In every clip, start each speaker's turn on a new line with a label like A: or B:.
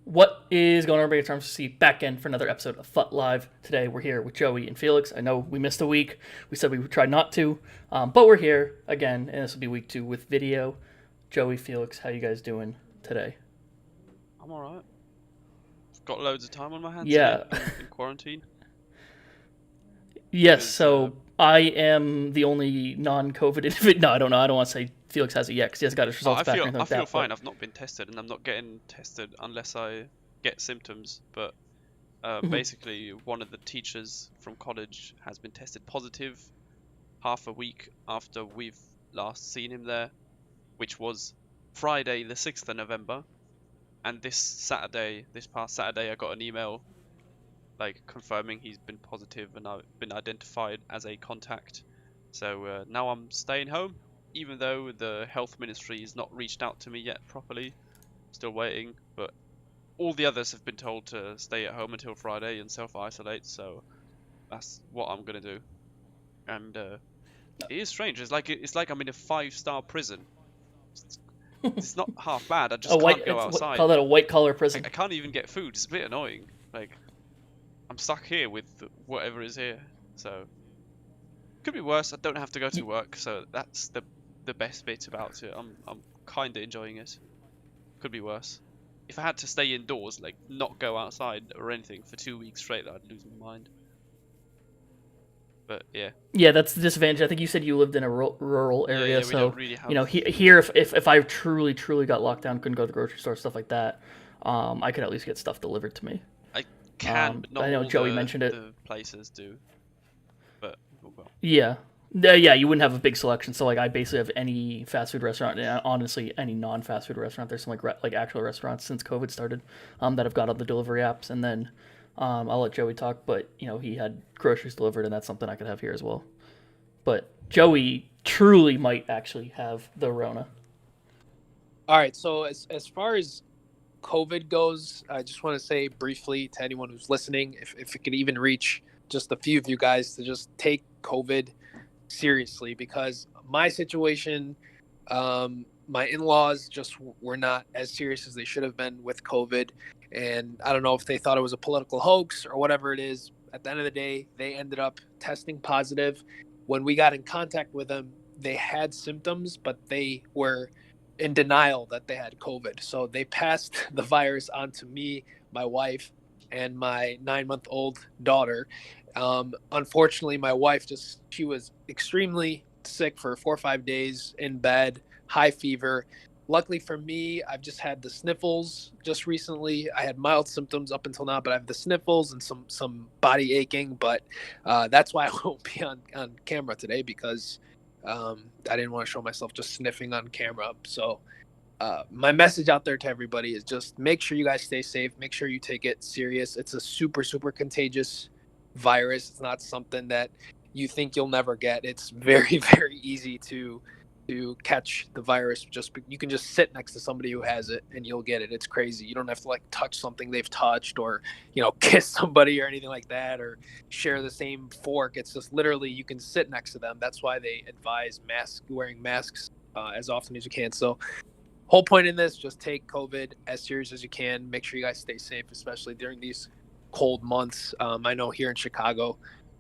A: What is going on, everybody? It's Arms to see back in for another episode of FUT Live. Today we're here with Joey and Felix. I know we missed a week. We said we would try not to, but we're here again, and this will be week 2 with video. Joey, Felix, how you guys doing today?
B: I'm alright. Got loads of time on my hands today
A: Yeah,
B: in quarantine.
A: yes.
B: Because
A: So I am the only non-COVID individual. No, I don't know. I don't want to say Felix has it yet because he hasn't got his results
B: I
A: back or
B: feel
A: anything
B: I
A: like
B: feel
A: that.
B: fine.
A: But
B: I've not been tested, and I'm not getting tested unless I get symptoms. But
A: Mhm.
B: basically, one of the teachers from college has been tested positive half a week after we've last seen him there, which was Friday, the 6th of November. And this past Saturday, I got an email like confirming he's been positive and I've been identified as a contact. So now I'm staying home, even though the health ministry has not reached out to me yet properly. Still waiting, but all the others have been told to stay at home until Friday and self-isolate. So that's what I'm gonna do. And it is strange. It's like I'm in a 5-star prison. It's, it's not half bad. I just can't go
A: it's what
B: outside.
A: call that a white collar
B: I
A: prison.
B: can't even get food. It's a bit annoying. Like I'm stuck here with whatever is here. So could be worse. I don't have to go to work, so that's the best bit about it. I'm kind of enjoying it. Could be worse. If I had to stay indoors, like not go outside or anything for 2 weeks straight, I'd lose my mind. But yeah,
A: Yeah, that's the disadvantage. I think you said you lived in a rural
B: yeah,
A: area,
B: yeah. We don't
A: so
B: really
A: you
B: have.
A: know here if I truly got locked down, couldn't go to the grocery store, stuff like that, I could at least get stuff delivered to me.
B: I can, but not
A: I know
B: all
A: Joey
B: the
A: mentioned it.
B: the places do. But oh well.
A: Yeah, yeah, you wouldn't have a big selection. So like I basically have any fast food restaurant, and honestly any non fast food restaurant. There's some like actual restaurants since COVID started, that have got all the delivery apps, and then I'll let Joey talk, but you know he had groceries delivered, and that's something I could have here as well. But Joey truly might actually have the Rona.
C: All right. So as far as COVID goes, I just want to say briefly to anyone who's listening, if it could even reach just a few of you guys to just take COVID seriously, because my situation, my in-laws just were not as serious as they should have been with COVID, and I don't know if they thought it was a political hoax or whatever it is. At the end of the day, they ended up testing positive. When we got in contact with them, they had symptoms, but they were in denial that they had COVID. So they passed the virus on to me, my wife, and my 9-month-old daughter. Unfortunately, my wife she was extremely sick for 4 or 5 days in bed, high fever. Luckily for me, I've just had the sniffles just recently. I had mild symptoms up until now, but I have the sniffles and some body aching. But that's why I won't be on camera today, because I didn't want to show myself just sniffing on camera. So my message out there to everybody is just make sure you guys stay safe. Make sure you take it serious. It's a super contagious virus. It's not something that you think you'll never get. It's very very easy to catch the virus. You can just sit next to somebody who has it and you'll get it. It's crazy. You don't have to like touch something they've touched, or kiss somebody or anything like that, or share the same fork. It's just literally you can sit next to them. That's why they advise wearing masks as often as you can. So whole point in this, just take COVID as serious as you can. Make sure you guys stay safe, especially during these cold months. I know here in Chicago,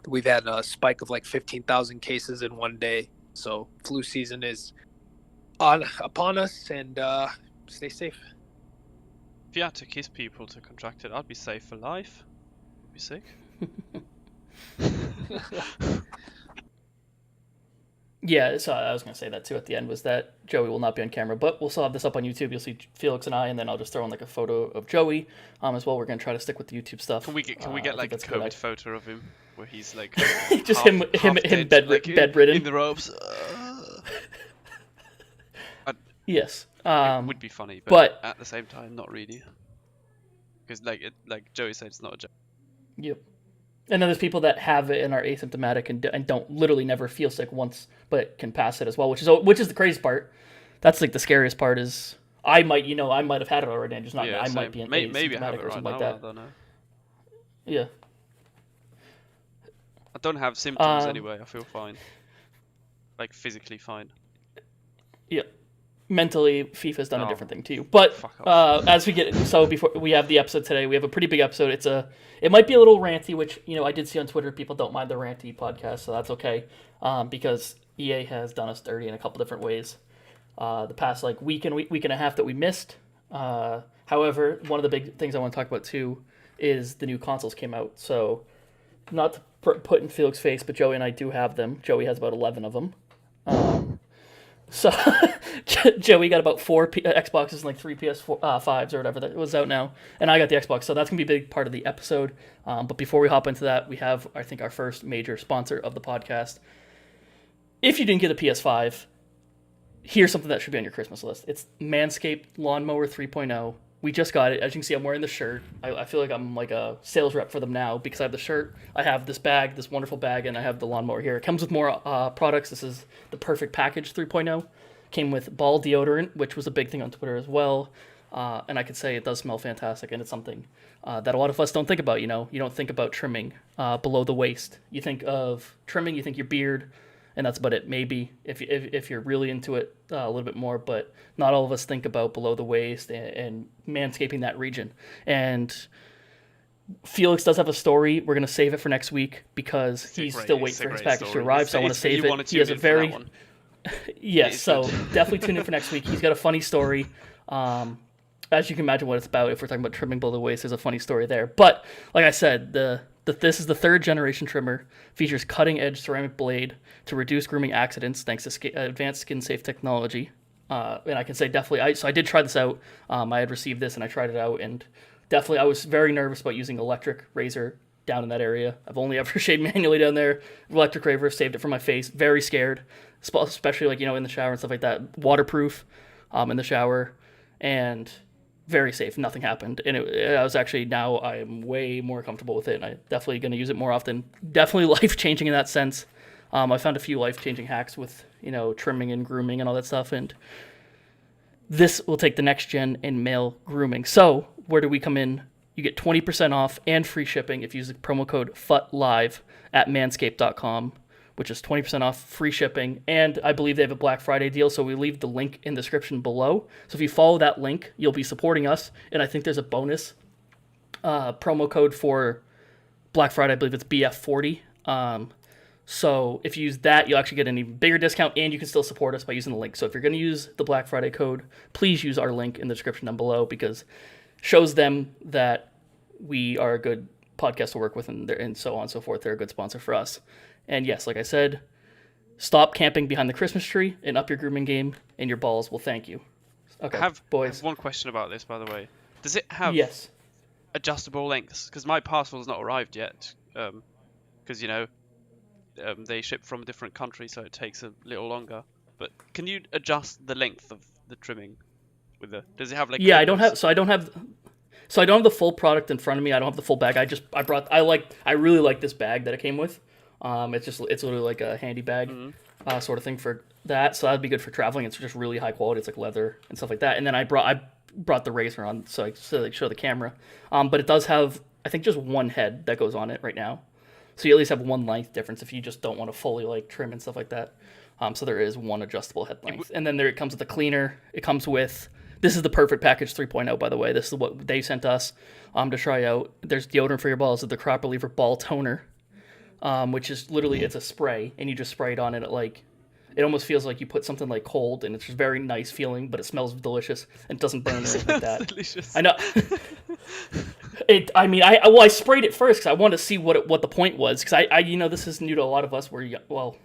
C: we've had a spike of like 15,000 cases in one day. So flu season is upon us, and stay safe.
B: If you had to kiss people to contract it, I'd be safe for life. I'd be sick.
A: Yeah, so I was gonna say that too at the end, was that Joey will not be on camera, but we'll still have this up on YouTube. You'll see Felix and I, and then I'll just throw in like a photo of Joey as well. We're gonna try to stick with the YouTube stuff.
B: Can we get
A: I think
B: like a
A: that's a good
B: COVID photo of him where he's like
A: just
B: half
A: him
B: half dead, like in
A: bedridden.
B: the ropes?
A: Yes,
B: It would be funny, but
A: but
B: at the same time, not really, because like Joey said, it's not a joke.
A: yep. And then there's people that have it and are asymptomatic and don't literally never feel sick once, but can pass it as well, which is the craziest part. That's like the scariest part is I might have had it already and just not.
B: Yeah,
A: I might
B: same.
A: be an
B: Maybe I have
A: asymptomatic
B: it
A: or
B: right
A: something like
B: now. I
A: that.
B: don't know.
A: Yeah.
B: I don't have symptoms
A: Um.
B: anyway. I feel fine, like physically fine.
A: Yeah. mentally, FIFA's done a different thing to you. But
B: Fuck off.
A: as we get before we have the episode today, we have a pretty big episode. It might be a little ranty, which I did see on Twitter. People don't mind the ranty podcast, so that's okay. Because EA has done us dirty in a couple different ways. The past week and a half that we missed. However, one of the big things I want to talk about too is the new consoles came out. So, not to put in Felix's face, but Joey and I do have them. Joey has about 11 of them. So Joey got about 4 Xboxes and 3 PS5s or whatever that was out now, and I got the Xbox. So that's gonna be a big part of the episode. But before we hop into that, we have I think our first major sponsor of the podcast. If you didn't get a PS5, here's something that should be on your Christmas list. It's Manscaped Lawnmower 3.0. We just got it. As you can see, I'm wearing the shirt. I feel like I'm like a sales rep for them now because I have the shirt, I have this bag, this wonderful bag, and I have the lawnmower here. It comes with more products. This is the Perfect Package 3.0. Came with ball deodorant, which was a big thing on Twitter as well. And I could say it does smell fantastic, and it's something that a lot of us don't think about. You don't think about trimming below the waist. You think of trimming, you think your beard, and that's about it. Maybe if you're really into it a little bit more, but not all of us think about below the waist and manscaping that region. And Felix does have a story. We're gonna save it for next week because he's still waiting for his package to arrive. So I want to save it. He has a very yes. So definitely tune in for next week. He's got a funny story. As you can imagine, what it's about. If we're talking about trimming below the waist, there's a funny story there. But like I said, this is the 3rd generation trimmer. Features cutting-edge ceramic blade to reduce grooming accidents thanks to advanced skin-safe technology. And I can say definitely, so I did try this out. I had received this and I tried it out, and definitely I was very nervous about using electric razor down in that area. I've only ever shaved manually down there. Electric razor, saved it from my face. Very scared, especially in the shower and stuff like that. Waterproof in the shower, and very safe. Nothing happened, and I was actually, now I am way more comfortable with it, and I'm definitely going to use it more often. Definitely life-changing in that sense. I found a few life-changing hacks with trimming and grooming and all that stuff, and this will take the next gen in male grooming. So where do we come in? You get 20% off and free shipping if you use the promo code FUTLIVE at manscaped.com, which is 20% off, free shipping, and I believe they have a Black Friday deal, so we leave the link in the description below. So if you follow that link, you'll be supporting us, and I think there's a bonus promo code for Black Friday. I believe it's BF40. So if you use that, you'll actually get an even bigger discount, and you can still support us by using the link. So if you're going to use the Black Friday code, please use our link in the description down below, because it shows them that we are a good podcast to work with, and so on and so forth. They're a good sponsor for us. And yes, like I said, stop camping behind the Christmas tree and up your grooming game, and your balls will thank you. Okay, boys.
B: I have one question about this, by the way. Does it have adjustable lengths? Because my parcel's not arrived yet. Because, they ship from a different country, so it takes a little longer. But can you adjust the length of the trimming with the? Does it have
A: Yeah, I don't have the full product in front of me. I don't have the full bag. I really like this bag that it came with. It's literally like a handy bag, sort of thing for that. So that'd be good for traveling. It's just really high quality. It's like leather and stuff like that. And then I brought the razor on so I could show the camera. But it does have, I think, just one head that goes on it right now. So you at least have one length difference if you just don't want to fully trim and stuff like that. So there is one adjustable head length. And then it comes with a cleaner. It comes with, this is the Perfect Package 3.0, by the way. This is what they sent us to try out. There's deodorant for your balls. The Crop Reliever Ball Toner, which is literally, it's a spray, and you just spray it on, and it almost feels like you put something cold, and it's just very nice feeling, but it smells delicious and it doesn't burn or anything like that.
B: Delicious.
A: I know. I sprayed it first because I wanted to see what the point was, because I this is new to a lot of us. Well,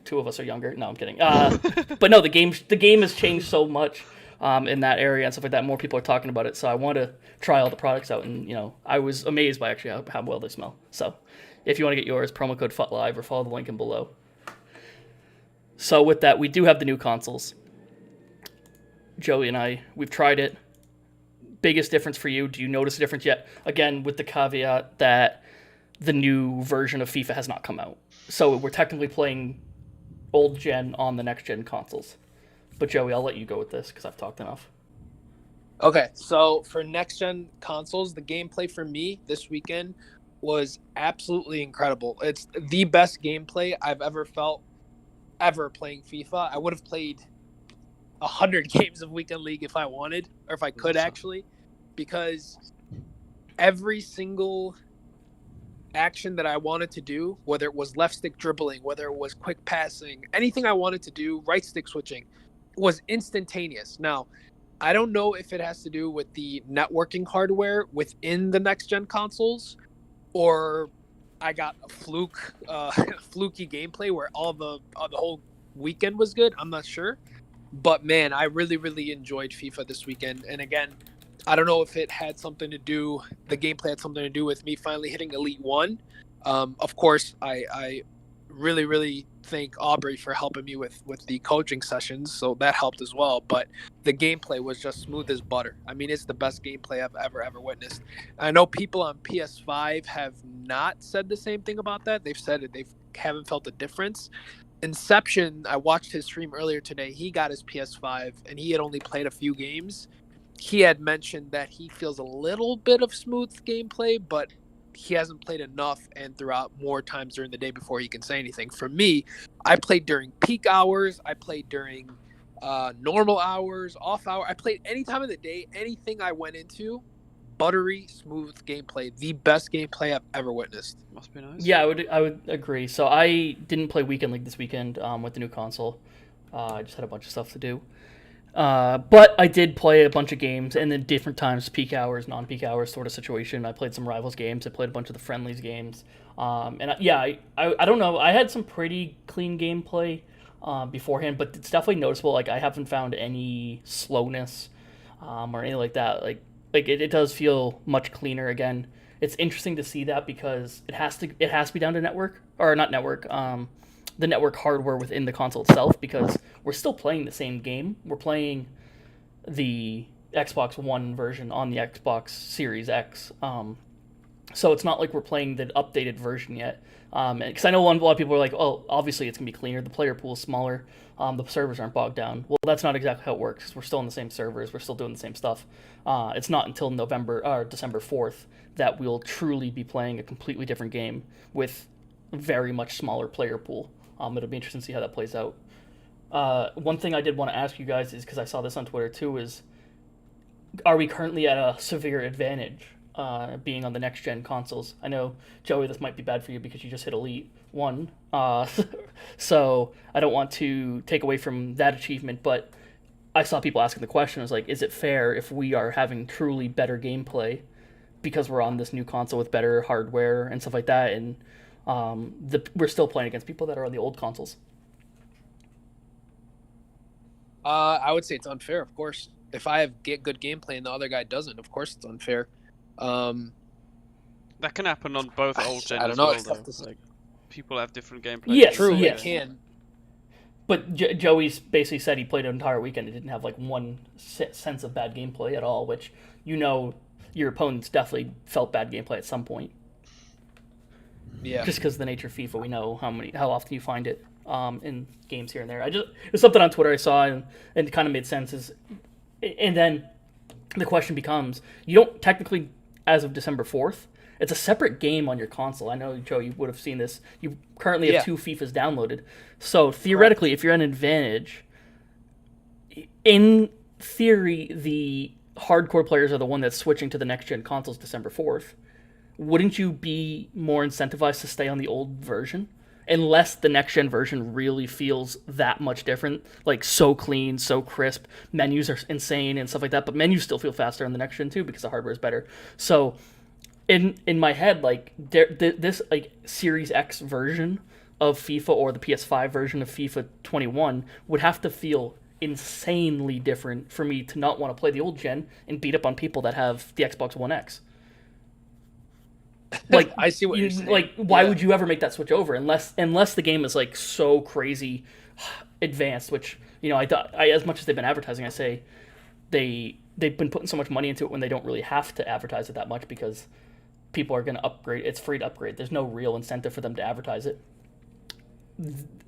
A: 2 of us are younger. No, I'm kidding. But no, the game has changed so much in that area and stuff like that. More people are talking about it, so I want to try all the products out, and I was amazed by actually how well they smell. So if you want to get yours, promo code FUTLIVE or follow the link in below. So with that, we do have the new consoles. Joey and I, we've tried it. Biggest difference for you? Do you notice a difference yet? Again, with the caveat that the new version of FIFA has not come out. So we're technically playing old gen on the next gen consoles. But Joey, I'll let you go with this because I've talked enough.
C: Okay, so for next gen consoles, the gameplay for me this weekend was absolutely incredible. It's the best gameplay I've ever felt playing FIFA. I would have played 100 games of Weekend League if I wanted, or if I could
B: Awesome.
C: actually, because every single action that I wanted to do, whether it was left stick dribbling, whether it was quick passing, anything I wanted to do, right stick switching, was instantaneous. Now, I don't know if it has to do with the networking hardware within the next gen consoles, or I got a fluky gameplay where all the whole weekend was good. I'm not sure, but man, I really really enjoyed FIFA this weekend. And again, I don't know if it had something to do, the gameplay had something to do with me finally hitting Elite One. Of course, I really really thank Aubrey for helping me with the coaching sessions, so that helped as well. But the gameplay was just smooth as butter. I mean, it's the best gameplay I've ever witnessed. I know people on PS5 have not said the same thing about that. They've said it, they haven't felt a difference. Inception, I watched his stream earlier today. He got his PS5 and he had only played a few games. He had mentioned that he feels a little bit of smooth gameplay, but he hasn't played enough and throughout more times during the day before he can say anything. For me, I played during peak hours. I played during normal hours, off hour. I played any time of the day, anything I went into, buttery, smooth gameplay. The best gameplay I've ever witnessed.
B: Must be nice.
A: Yeah, I would agree. So I didn't play Weekend League this weekend with the new console. I just had a bunch of stuff to do. But I did play a bunch of games, and then different times, peak hours, non-peak hours sort of situation. I played some Rivals games. I played a bunch of the Friendlies games. I don't know. I had some pretty clean gameplay beforehand, but it's definitely noticeable. Like, I haven't found any slowness or anything like that. It does feel much cleaner again. It's interesting to see that because it has to be down to network, or not network. The network hardware within the console itself, because we're still playing the same game. We're playing the Xbox One version on the Xbox Series X. So it's not like we're playing the updated version yet. Because I know a lot of people are like, oh, obviously it's going to be cleaner. The player pool is smaller. The servers aren't bogged down. Well, that's not exactly how it works, because we're still on the same servers. We're still doing the same stuff. It's not until December 4th that we'll truly be playing a completely different game with a very much smaller player pool. It'll be interesting to see how that plays out. One thing I did want to ask you guys is, because I saw this on Twitter too, is are we currently at a severe advantage being on the next gen consoles? I know, Joey, this might be bad for you because you just hit Elite 1. So I don't want to take away from that achievement, but I saw people asking the question, I was like, is it fair if we are having truly better gameplay because we're on this new console with better hardware and stuff like that, and we're still playing against people that are on the old consoles?
C: I would say it's unfair, of course. If I have good gameplay and the other guy doesn't, of course it's unfair.
B: That can happen on both old gen
C: I don't
B: as
C: know.
B: well,
C: It's tough
B: though.
C: to say.
B: Like, people have different gameplay.
A: Yes,
C: True,
A: yes.
C: it can.
A: But Joey's basically said he played an entire weekend and didn't have like one sense of bad gameplay at all, which, you know, your opponents definitely felt bad gameplay at some point.
C: Yeah.
A: Just because of the nature of FIFA, we know how often you find it in games here and there. It was something on Twitter I saw and it kind of made sense. And then the question becomes, you don't technically, as of December 4th, it's a separate game on your console. I know, Joe, you would have seen this. You currently have 2 FIFAs downloaded. So theoretically, if you're at an advantage, in theory, the hardcore players are the one that's switching to the next-gen consoles December 4th. Wouldn't you be more incentivized to stay on the old version? Unless the next-gen version really feels that much different, like so clean, so crisp, menus are insane and stuff like that, but menus still feel faster on the next-gen too because the hardware is better. So in my head, like this like Series X version of FIFA or the PS5 version of FIFA 21 would have to feel insanely different for me to not want to play the old gen and beat up on people that have the Xbox One X. Like,
C: I see what you're saying.
A: Like, why would you ever make that switch over unless the game is like so crazy advanced? Which, you know, as much as they've been advertising, I say they've been putting so much money into it when they don't really have to advertise it that much because people are going to upgrade. It's free to upgrade. There's no real incentive for them to advertise it,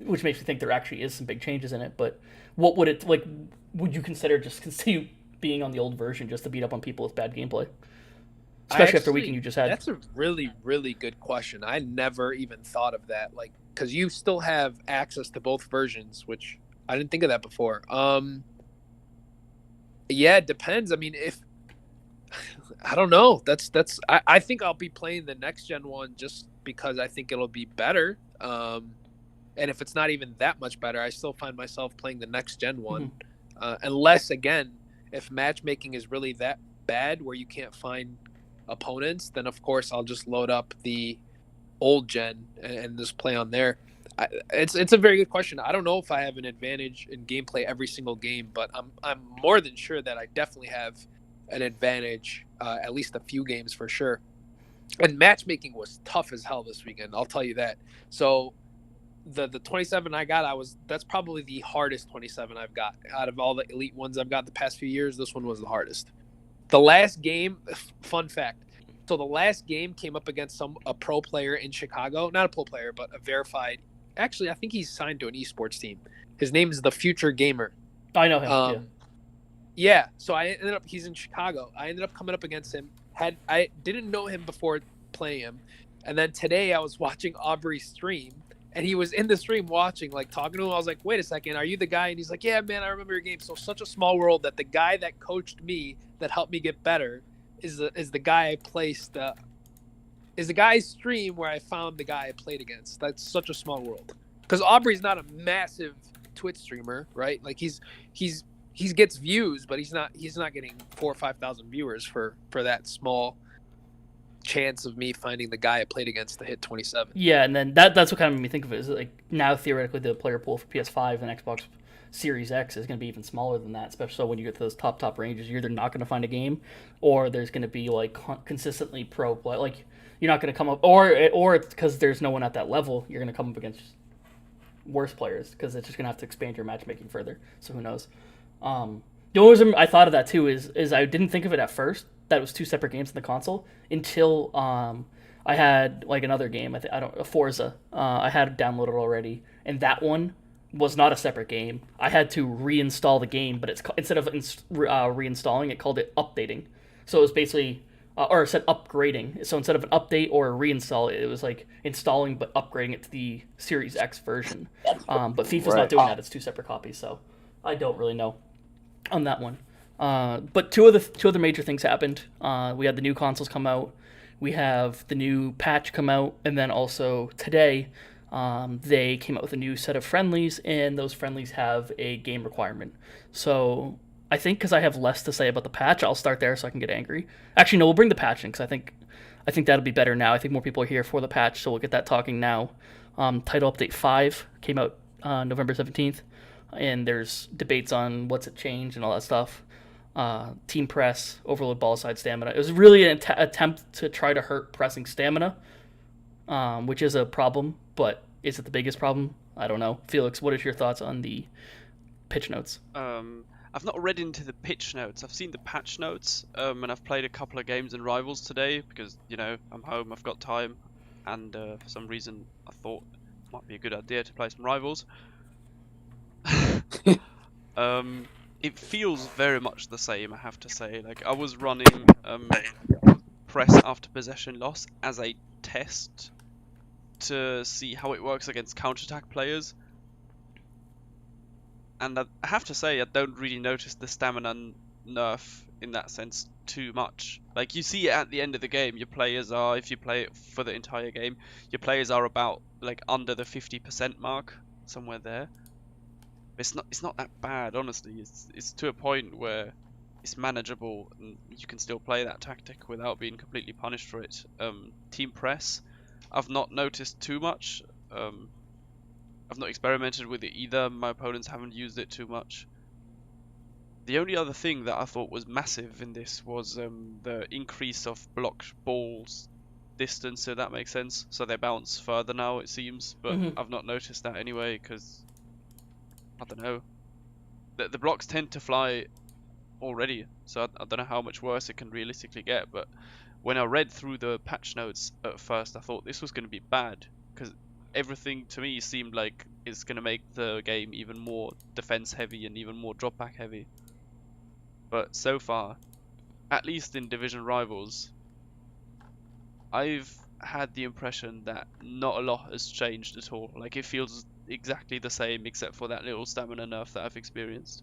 A: which makes me think there actually is some big changes in it. But what would it like? Would you consider just continue being on the old version just to beat up on people with bad gameplay? Especially after the weekend you just had.
C: That's a really, really good question. I never even thought of that. Like, because you still have access to both versions, which I didn't think of that before. Yeah, it depends. I mean, if I don't know, I think I'll be playing the next gen one just because I think it'll be better. And if it's not even that much better, I still find myself playing the next gen one,
A: Mm-hmm.
C: unless again, if matchmaking is really that bad where you can't find opponents, then of course I'll just load up the old gen and just play on there. It's a very good question. I don't know if I have an advantage in gameplay every single game, but I'm more than sure that I definitely have an advantage at least a few games for sure. And matchmaking was tough as hell this weekend. I'll tell you that. So the 27 I got, that's probably the hardest 27 I've got out of all the elite ones I've got the past few years. This one was the hardest. The last game, fun fact. So the last game came up against a pro player in Chicago, not a pro player, but a verified. Actually, I think he's signed to an esports team. His name is the Future Gamer.
A: I know him. Yeah.
C: Yeah. So he's in Chicago. I ended up coming up against him. I didn't know him before playing him, and then today I was watching Aubrey's stream, and he was in the stream watching, like talking to him. I was like, "Wait a second, are you the guy?" And he's like, "Yeah, man, I remember your game." So such a small world that the guy that coached me, that helped me get better, is the guy I placed. Is the guy's stream where I found the guy I played against. That's such a small world. Because Aubrey's not a massive Twitch streamer, right? Like he gets views, but he's not getting 4,000 or 5,000 viewers for that small chance of me finding the guy I played against to hit 27.
A: Yeah, and then that's what kind of made me think of it. Is like now theoretically the player pool for PS5 and Xbox Series X is going to be even smaller than that. Especially so when you get to those top ranges, you're either not going to find a game, or there's going to be like consistently pro play. Like you're not going to come up, or it's because there's no one at that level. You're going to come up against worse players because it's just going to have to expand your matchmaking further. So who knows? The only reason I thought of that too is I didn't think of it at first that it was two separate games in the console until I had like another game. I don't a Forza. I had downloaded already, and that one was not a separate game. I had to reinstall the game, but it's instead of reinstalling, it called it updating. So it was basically or it said upgrading. So instead of an update or a reinstall, it was like installing but upgrading it to the Series X version. But FIFA's not doing that; it's two separate copies. So I don't really know on that one. But two other major things happened. We had the new consoles come out. We have the new patch come out, and then also today they came out with a new set of friendlies, and those friendlies have a game requirement. So I think because I have less to say about the patch, I'll start there so I can get angry. Actually, no, we'll bring the patch in because I think that'll be better now. I think more people are here for the patch, so we'll get that talking now. Title Update 5 came out November 17th, and there's debates on what's it changed and all that stuff. Team press, overload ball side stamina. It was really an attempt to try to hurt pressing stamina, which is a problem, but is it the biggest problem? I don't know. Felix, what is your thoughts on the pitch notes?
B: I've not read into the pitch notes. I've seen the patch notes, and I've played a couple of games in Rivals today because, I'm home, I've got time, and for some reason I thought it might be a good idea to play some Rivals. It feels very much the same, I have to say. Like, I was running press after possession loss as a test to see how it works against counterattack players. And I have to say, I don't really notice the stamina nerf in that sense too much. Like, you see it at the end of the game. Your players are, if you play it for the entire game, your players are about, like, under the 50% mark, somewhere there. It's not that bad, honestly. It's to a point where it's manageable and you can still play that tactic without being completely punished for it. Team press, I've not noticed too much. I've not experimented with it either. My opponents haven't used it too much. The only other thing that I thought was massive in this was the increase of blocked balls distance, so that makes sense. So they bounce further now, it seems, but I've not noticed that anyway because I don't know. The blocks tend to fly already, so I don't know how much worse it can realistically get. But when I read through the patch notes at first, I thought this was going to be bad because everything to me seemed like it's going to make the game even more defense heavy and even more drop back heavy. But so far, at least in Division Rivals, I've had the impression that not a lot has changed at all. Like, it feels exactly the same except for that little stamina nerf that I've experienced.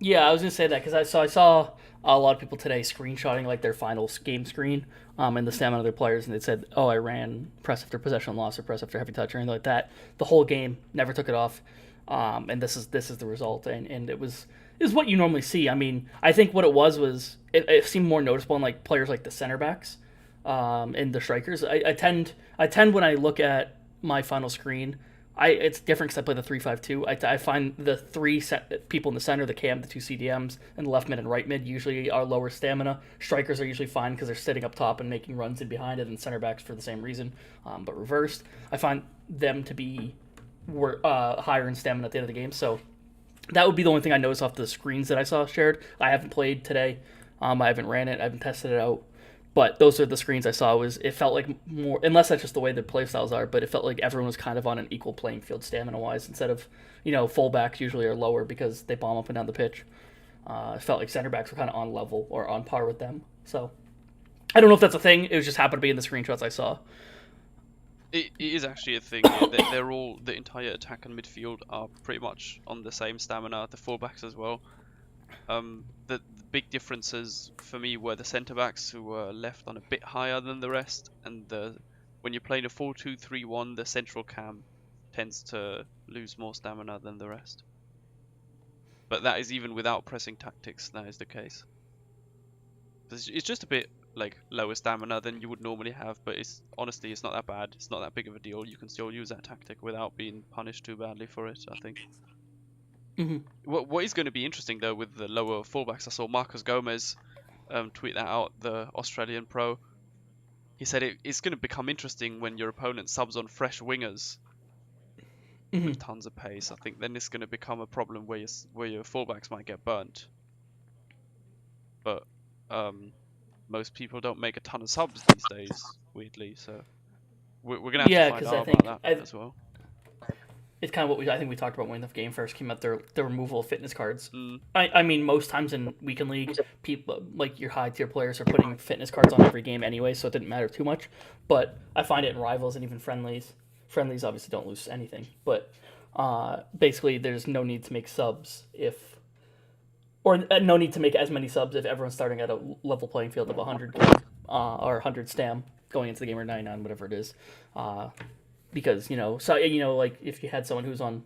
A: Yeah, I was gonna say that because I saw a lot of people today screenshotting like their final game screen, and the stamina of their players, and they said, "Oh, I ran press after possession loss or press after heavy touch or anything like that." The whole game, never took it off, and this is the result, and it was is what you normally see. I mean, I think what it was it seemed more noticeable in like players like the center backs, and the strikers. I tend when I look at my final screen. It's different because I play the 3-5-2. I find the people in the center, the cam, the two CDMs, and the left mid and right mid usually are lower stamina. Strikers are usually fine because they're sitting up top and making runs in behind it, and center backs for the same reason, but reversed. I find them to be higher in stamina at the end of the game. So that would be the only thing I noticed off the screens that I saw shared. I haven't played today. I haven't ran it. I haven't tested it out. But those are the screens I saw. It felt like more, unless that's just the way the play styles are. But it felt like everyone was kind of on an equal playing field stamina wise. Instead of, fullbacks usually are lower because they bomb up and down the pitch. It felt like center backs were kind of on level or on par with them. So I don't know if that's a thing. It was just happened to be in the screenshots I saw.
B: It is actually a thing. Yeah. They're all, the entire attack and midfield are pretty much on the same stamina. The fullbacks as well. The big differences for me were the centre backs, who were left on a bit higher than the rest, and when you're playing a 4-2-3-1, the central cam tends to lose more stamina than the rest. But that is even without pressing tactics. That is the case. It's just a bit like lower stamina than you would normally have, but honestly it's not that bad. It's not that big of a deal. You can still use that tactic without being punished too badly for it, I think.
A: Mm-hmm.
B: What is going to be interesting though with the lower fullbacks, I saw Marcos Gomez tweet that out, the Australian pro. He said it's going to become interesting when your opponent subs on fresh wingers with tons of pace. I think then it's going to become a problem where your fullbacks might get burnt. But most people don't make a ton of subs these days, weirdly. So we're going to have to find out about that as well.
A: It's kind of what I think we talked about when the game first came out. The removal of fitness cards. I mean, most times in weekend league, people like your high tier players are putting fitness cards on every game anyway, so it didn't matter too much. But I find it in rivals and even friendlies. Friendlies obviously don't lose anything, but basically there's no need to make subs no need to make as many subs if everyone's starting at a level playing field of 100 or 100 stam going into the game, or 99, whatever it is. Because like if you had someone who's on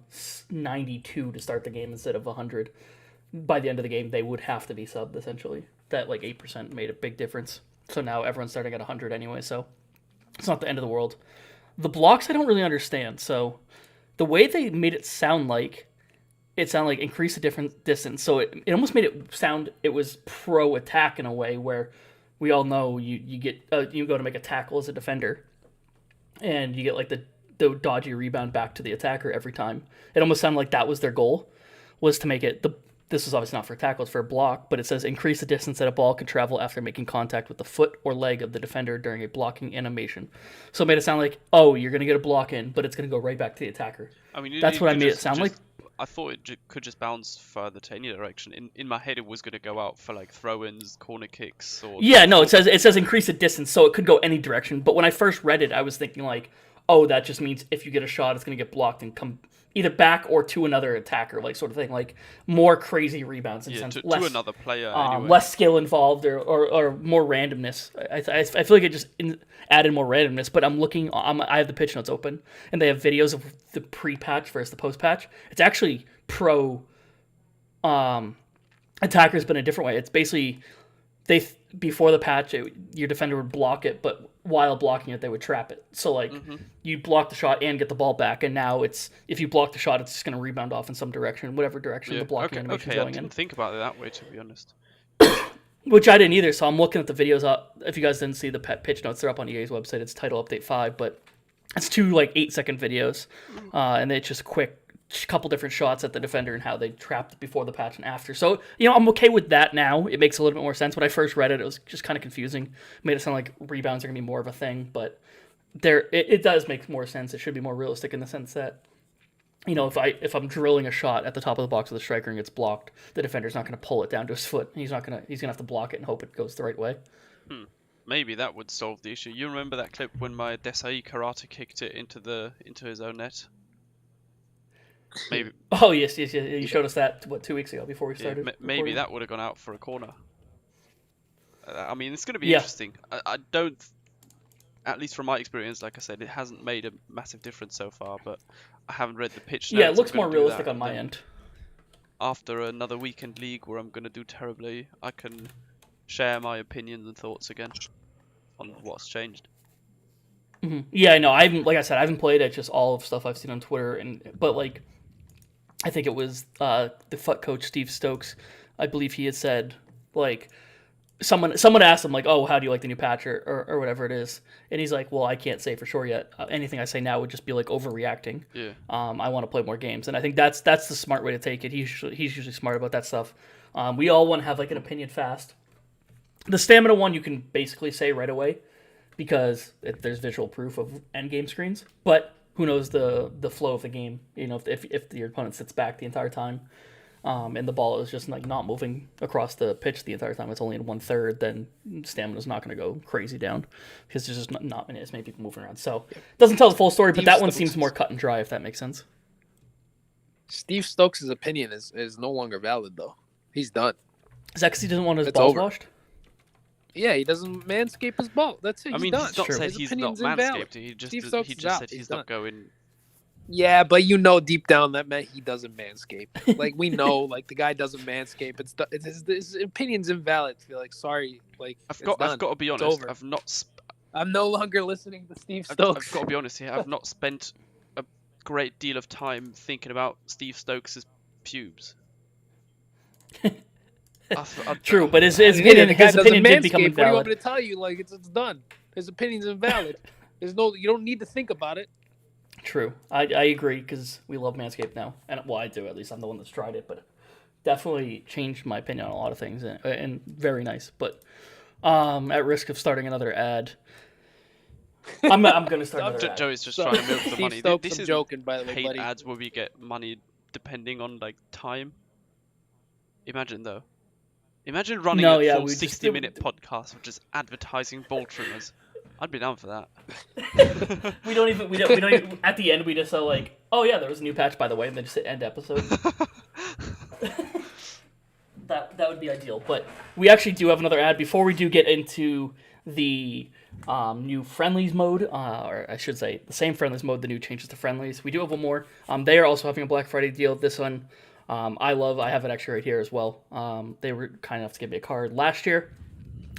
A: 92 to start the game instead of 100, by the end of the game they would have to be subbed essentially. That like 8% made a big difference. So now everyone's starting at 100 anyway, so it's not the end of the world. The blocks I don't really understand. So the way they made it sounded like increase the different distance. So it almost made it sound it was pro attack in a way where we all know you go to make a tackle as a defender, and you get like the dodgy rebound back to the attacker every time. It almost sounded like that was their goal, was to make it this is obviously not for a tackle, it's for a block, but it says increase the distance that a ball could travel after making contact with the foot or leg of the defender during a blocking animation. So it made it sound like, oh, you're going to get a block in, but it's going to go right back to the attacker.
B: I mean,
A: that's what I made it sound like.
B: I thought it could just bounce further to any direction. In my head, it was going to go out for like throw-ins, corner kicks, or
A: it says increase the distance, so it could go any direction. But when I first read it, I was thinking like, oh, that just means if you get a shot, it's going to get blocked and come either back or to another attacker, like sort of thing, like more crazy rebounds in sense,
B: to another player, anyway.
A: Less skill involved or more randomness. I feel like it just added more randomness. But I'm looking, I have the pitch notes open, and they have videos of the pre-patch versus the post-patch. It's actually pro attackers, but in a different way. It's basically before the patch, your defender would block it, but while blocking it, they would trap it. So like you block the shot and get the ball back, and now if you block the shot, it's just going to rebound off in some direction, whatever direction the blocking animation is going in.
B: I didn't think about it that way, to be honest.
A: Which I didn't either. So I'm looking at the videos up. If you guys didn't see the pitch notes, they're up on EA's website. It's title update 5, but it's 2 like 8-second videos, and it's just quick. Couple different shots at the defender and how they trapped before the patch and after. So, I'm okay with that now. It makes a little bit more sense. When I first read it, it was just kind of confusing. It made it sound like rebounds are going to be more of a thing, but it does make more sense. It should be more realistic in the sense that, if I'm drilling a shot at the top of the box with the striker and gets blocked, the defender's not going to pull it down to his foot. He's going to have to block it and hope it goes the right way.
B: Maybe that would solve the issue. You remember that clip when my Desai karate kicked it into his own net? Maybe
A: Oh yes. You showed us that 2 weeks ago before we
B: yeah,
A: started.
B: maybe
A: recording.
B: that would have gone out for a corner. I mean, it's going to be
A: Yeah.
B: interesting. I don't, at least from my experience, like I said, it hasn't made a massive difference so far. But I haven't read the pitch notes.
A: Yeah, it looks
B: I'm gonna
A: more
B: do
A: realistic
B: that,
A: on
B: and
A: my
B: then
A: end.
B: after another weekend league where I'm going to do terribly, I can share my opinions and thoughts again on what's changed.
A: Yeah, I know. I haven't, like I said, I haven't played it. Just all of stuff I've seen on Twitter, but like, I think it was the FUT coach Steve Stokes. I believe he had said like someone asked him like, "Oh, how do you like the new patch or whatever it is?" And he's like, "Well, I can't say for sure yet. Anything I say now would just be like overreacting.
B: Yeah.
A: I want to play more games, and I think that's the smart way to take it. He's usually smart about that stuff. We all want to have like an opinion fast. The stamina one you can basically say right away because there's visual proof of end game screens, but who knows the flow of the game? You know, if your opponent sits back the entire time, and the ball is just like not moving across the pitch the entire time, it's only in 1/3, then stamina's not going to go crazy down because there's just not as many people moving around. So it doesn't tell the full story, but that one seems more cut and dry, if that makes sense.
C: Steve Stokes' opinion is no longer valid though. He's done.
A: Is that because he doesn't want his
C: It's
A: balls
C: over.
A: washed?
C: Yeah, he doesn't manscape his ball. That's it.
B: I mean,
C: done.
B: he's not
A: True.
B: said
C: His
B: he's not
C: opinion's invalid.
B: Manscaped. He just
C: Steve
B: he
C: Stokes
B: just
C: is out.
B: said he's
C: He's
B: not going.
C: Yeah, but you know deep down that meant he doesn't manscape. Like we know, like the guy doesn't manscape. His opinion's invalid. I feel like sorry, like
B: I've got to be honest.
C: over.
B: I'm
C: I'm no longer listening to Steve
B: I've
C: Stokes.
B: got to be honest here. I've not spent a great deal of time thinking about Steve Stokes' pubes.
A: True, but his
C: Yeah,
A: opinion
C: the guy doesn't
A: did become
C: manscape. What do you want
A: invalid.
C: me to tell you? Like it's done. His opinion's invalid. You don't need to think about it.
A: True, I agree because we love Manscaped now, and well, I do at least. I'm the one that's tried it, but definitely changed my opinion on a lot of things, and very nice. But at risk of starting another ad, I'm going to start another ad.
B: Joey's just trying to milk the
C: Steve
B: money.
C: Stokes,
B: This
C: I'm
B: is
C: joking, by the way,
B: paid
C: buddy.
B: ads where we get money depending on like time. Imagine though. Imagine running
A: No,
B: a
A: yeah,
B: full
A: we just
B: 60-minute podcast of just advertising ball trimmers. I'd be down for that.
A: We don't even. At the end, we just say like, "Oh yeah, there was a new patch, by the way," and then just hit end episode. That would be ideal. But we actually do have another ad before we do get into the new Friendlies mode, or I should say the same Friendlies mode. The new changes to Friendlies. We do have one more. They are also having a Black Friday deal. This one, I love. I have it actually right here as well. They were kind enough to give me a card last year.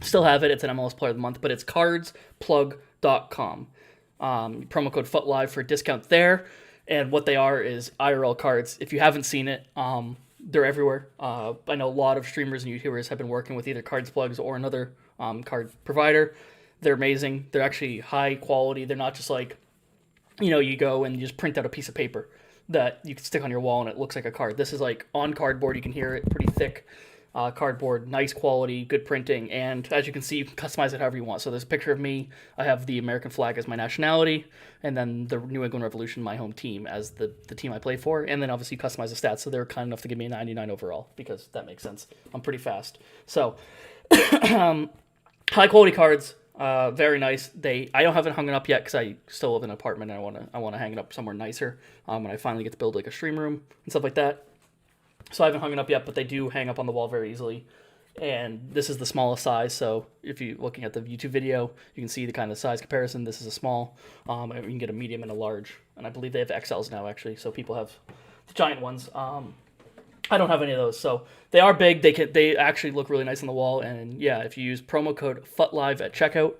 A: Still have it. It's an MLS Player of the Month, but it's CardsPlug.com. Promo code FootLive for a discount there. And what they are is IRL cards. If you haven't seen it, they're everywhere. I know a lot of streamers and YouTubers have been working with either CardsPlugs or another card provider. They're amazing. They're actually high quality. They're not just like, you go and you just print out a piece of paper that you can stick on your wall and it looks like a card. This is like on cardboard. You can hear it, pretty thick. Cardboard, nice quality, good printing, and as you can see, you can customize it however you want. So there's a picture of me. I have the American flag as my nationality, and then the New England Revolution, my home team, as the team I play for, and then obviously customize the stats. So they were kind enough to give me a 99 overall, because that makes sense. I'm pretty fast. So, high quality cards, very nice. I don't have it hung up yet because I still live in an apartment and I want to hang it up somewhere nicer when I finally get to build like a stream room and stuff like that. So I haven't hung it up yet, but they do hang up on the wall very easily. And this is the smallest size, so if you're looking at the YouTube video, you can see the kind of size comparison. This is a small, and you can get a medium and a large. And I believe they have XLs now, actually, so people have the giant ones. I don't have any of those, so they are big. They actually look really nice on the wall. And yeah, if you use promo code FUTLIVE at checkout,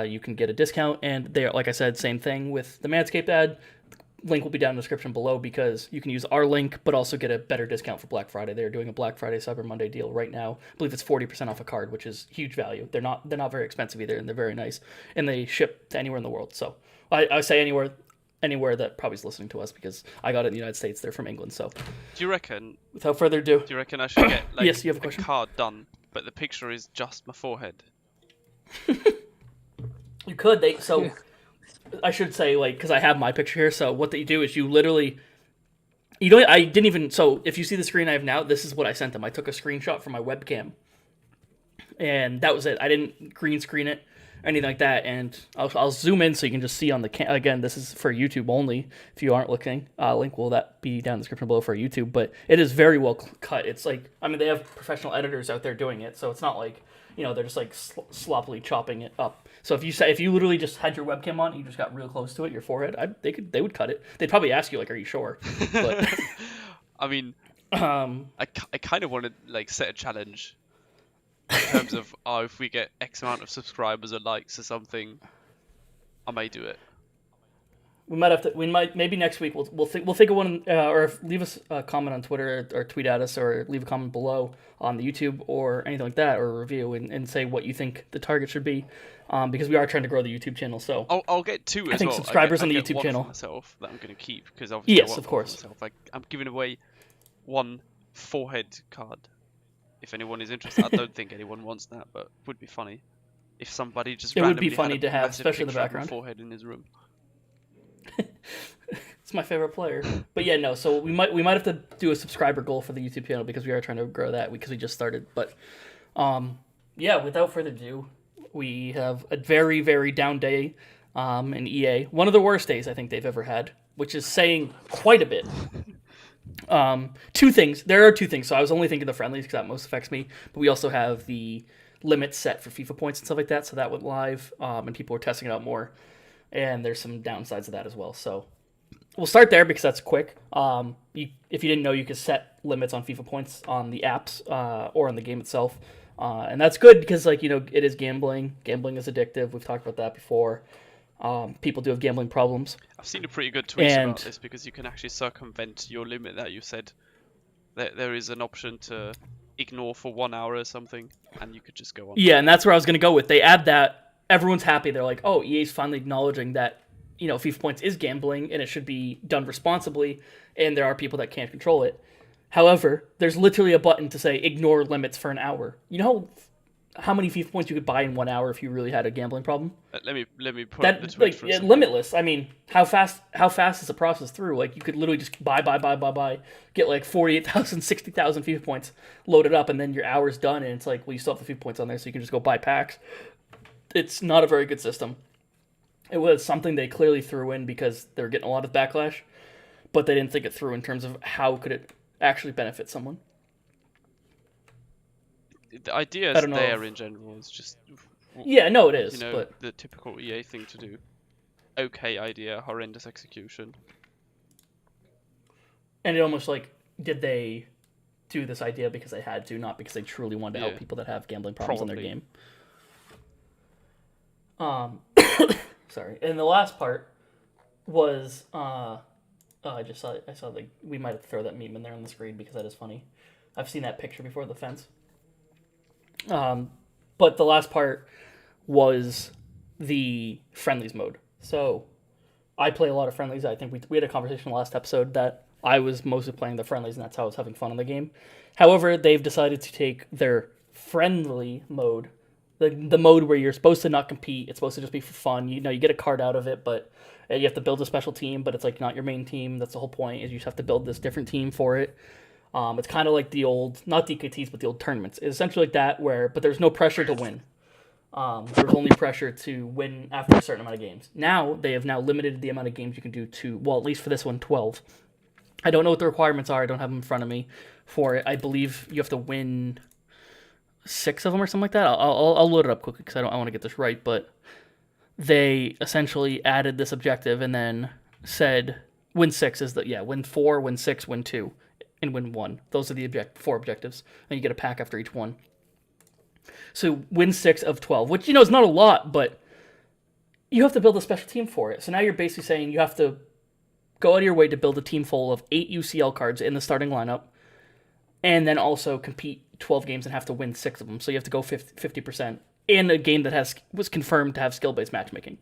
A: you can get a discount. And they are, like I said, same thing with the Manscaped ad. Link will be down in the description below because you can use our link, but also get a better discount for Black Friday. They're doing a Black Friday Cyber Monday deal right now. I believe it's 40% off a card, which is huge value. They're not very expensive either, and they're very nice. And they ship to anywhere in the world. So I say anywhere that probably is listening to us because I got it in the United States. They're from England. So
B: Do you reckon
A: without further ado,
B: I should get like
A: Yes, you have a question?
B: card done, but the picture is just my forehead?
A: you could. I should say, like, because I have my picture here. So what you do is you literally, I didn't even. So if you see the screen I have now, this is what I sent them. I took a screenshot from my webcam, and that was it. I didn't green screen it. anything like that. And I'll zoom in so you can just see on the again, this is for YouTube only. If you aren't looking, link will that be down in the description below for YouTube. But it is very well cut. It's like, I mean, they have professional editors out there doing it, so it's not like, you know, they're just like sloppily chopping it up. So if you literally just had your webcam on and you just got real close to it, your forehead, they would cut it. They'd probably ask you like, "Are you sure?" But
B: I mean, I kind of want to like set a challenge in terms of if we get X amount of subscribers or likes or something, I may do it.
A: we might have to. We might maybe next week we'll think of one, or leave us a comment on Twitter or tweet at us or leave a comment below on the YouTube or anything like that, or a review and say what you think the target should be, because we are trying to grow the YouTube channel. So
B: I'll get two as well.
A: I think subscribers on the
B: get
A: YouTube
B: one
A: channel
B: for myself that I'm going to keep because obviously
A: yes,
B: I want
A: of course.
B: myself. Like, I'm giving away one forehead card. If anyone is interested, I don't think anyone wants that, but it would be funny if somebody just.
A: It would be
B: randomly
A: funny
B: had a
A: to have,
B: massive
A: especially in the
B: picture of my
A: background.
B: forehead in his room.
A: It's my favorite player. But yeah, no. So we might have to do a subscriber goal for the YouTube channel because we are trying to grow that because we just started. But yeah, without further ado, we have a very, very down day in EA. One of the worst days I think they've ever had, which is saying quite a bit. Two things. There are two things. So I was only thinking the friendlies because that most affects me. But we also have the limits set for FIFA points and stuff like that. So that went live, and people were testing it out more. And there's some downsides of that as well. So we'll start there because that's quick. If you didn't know, you could set limits on FIFA points on the apps or on the game itself. And that's good because, like, you know, it is gambling. Gambling is addictive. We've talked about that before. People do have gambling problems.
B: I've seen a pretty good tweet about this because you can actually circumvent your limit that you said. There is an option to ignore for 1 hour or something, and you could just go on.
A: Yeah, and that's where I was going to go with. They add that. Everyone's happy. They're like, oh, EA's finally acknowledging that, you know, FIFA points is gambling and it should be done responsibly, and there are people that can't control it. However, there's literally a button to say ignore limits for an hour. You know how many FIFA points you could buy in 1 hour if you really had a gambling problem?
B: Let me put
A: That
B: the tweet
A: like
B: for a second.
A: limitless. I mean, how fast is the process through? Like, you could literally just buy, get like 48,000, 60,000 FIFA points loaded up, and then your hour's done, and it's like, well, you still have the FIFA points on there, so you can just go buy packs. It's not a very good system. It was something they clearly threw in because they were getting a lot of backlash, but they didn't think it through in terms of how could it actually benefit someone.
B: The idea is there in general. It's just
A: yeah, no, it is.
B: You know,
A: but
B: the typical EA thing to do. Okay idea, horrendous execution.
A: and it almost like, did they do this idea because they had to, not because they truly wanted to help people that have gambling problems on their game? Sorry. And the last part was I saw like, we might have to throw that meme in there on the screen because that is funny. I've seen that picture before, the fence. But the last part was the friendlies mode. So I play a lot of friendlies. I think we had a conversation in the last episode that I was mostly playing the friendlies, and that's how I was having fun in the game. However, they've decided to take their friendly mode, the mode where you're supposed to not compete. It's supposed to just be for fun. You know, you get a card out of it, but you have to build a special team, but it's like not your main team. That's the whole point, is you just have to build this different team for it. It's kind of like the old, not DKTs, but the old tournaments. It's essentially like that, but there's no pressure to win. There's only pressure to win after a certain amount of games. Now, they have now limited the amount of games you can do to, well, at least for this one, 12. I don't know what the requirements are. I don't have them in front of me for it. I believe you have to win 6 of them or something like that. I'll load it up quickly because I want to get this right, but they essentially added this objective and then said win 6 is win 4, win 6, win 2, and win 1. Those are the 4 objectives, and you get a pack after each one. So win 6 of 12, which, you know, is not a lot, but you have to build a special team for it. So now you're basically saying you have to go out of your way to build a team full of 8 UCL cards in the starting lineup, and then also compete 12 games and have to win 6 of them. So you have to go 50% in a game that was confirmed to have skill-based matchmaking.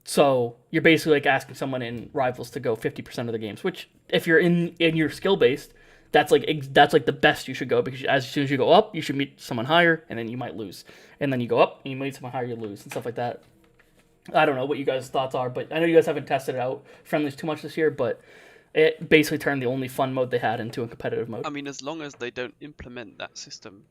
A: So you're basically like asking someone in Rivals to go 50% of the games, which if you're in your skill-based, that's like the best you should go, because as soon as you go up, you should meet someone higher, and then you might lose. And then you go up, and you meet someone higher, you lose, and stuff like that. I don't know what you guys' thoughts are, but I know you guys haven't tested it out friendlies too much this year, but it basically turned the only fun mode they had into a competitive mode.
B: I mean, as long as they don't implement that system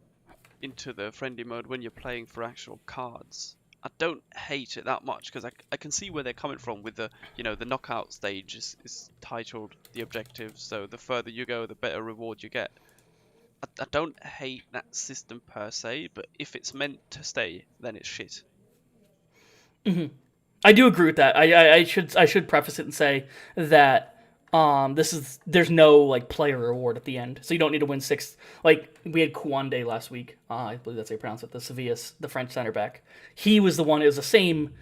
B: into the friendly mode when you're playing for actual cards, I don't hate it that much because I can see where they're coming from with the the knockout stage is titled the objective, so the further you go, the better reward you get. I don't hate that system per se, but if it's meant to stay, then it's shit.
A: I do agree with that. I should preface it and say that there's no like player reward at the end, so you don't need to win 6. Like we had Kouande last week. I believe that's how you pronounce it. The French center back. He was the one. It was the same,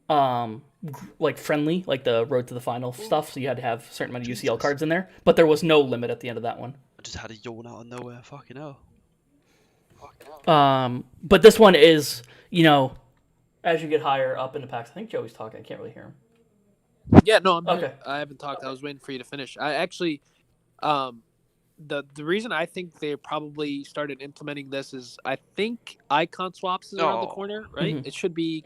A: like friendly, like the road to the final stuff. So you had to have a certain amount of UCL cards in there, but there was no limit at the end of that one.
B: I just had a yawn out of nowhere. Fucking hell.
A: But this one is, as you get higher up in the packs. I think Joey's talking. I can't really hear him.
C: Yeah, no, I'm
A: Okay.
C: here. I haven't talked. I was waiting for you to finish. I actually, the reason I think they probably started implementing this is I think icon swaps is around the corner, right?
A: Mhm.
C: It should be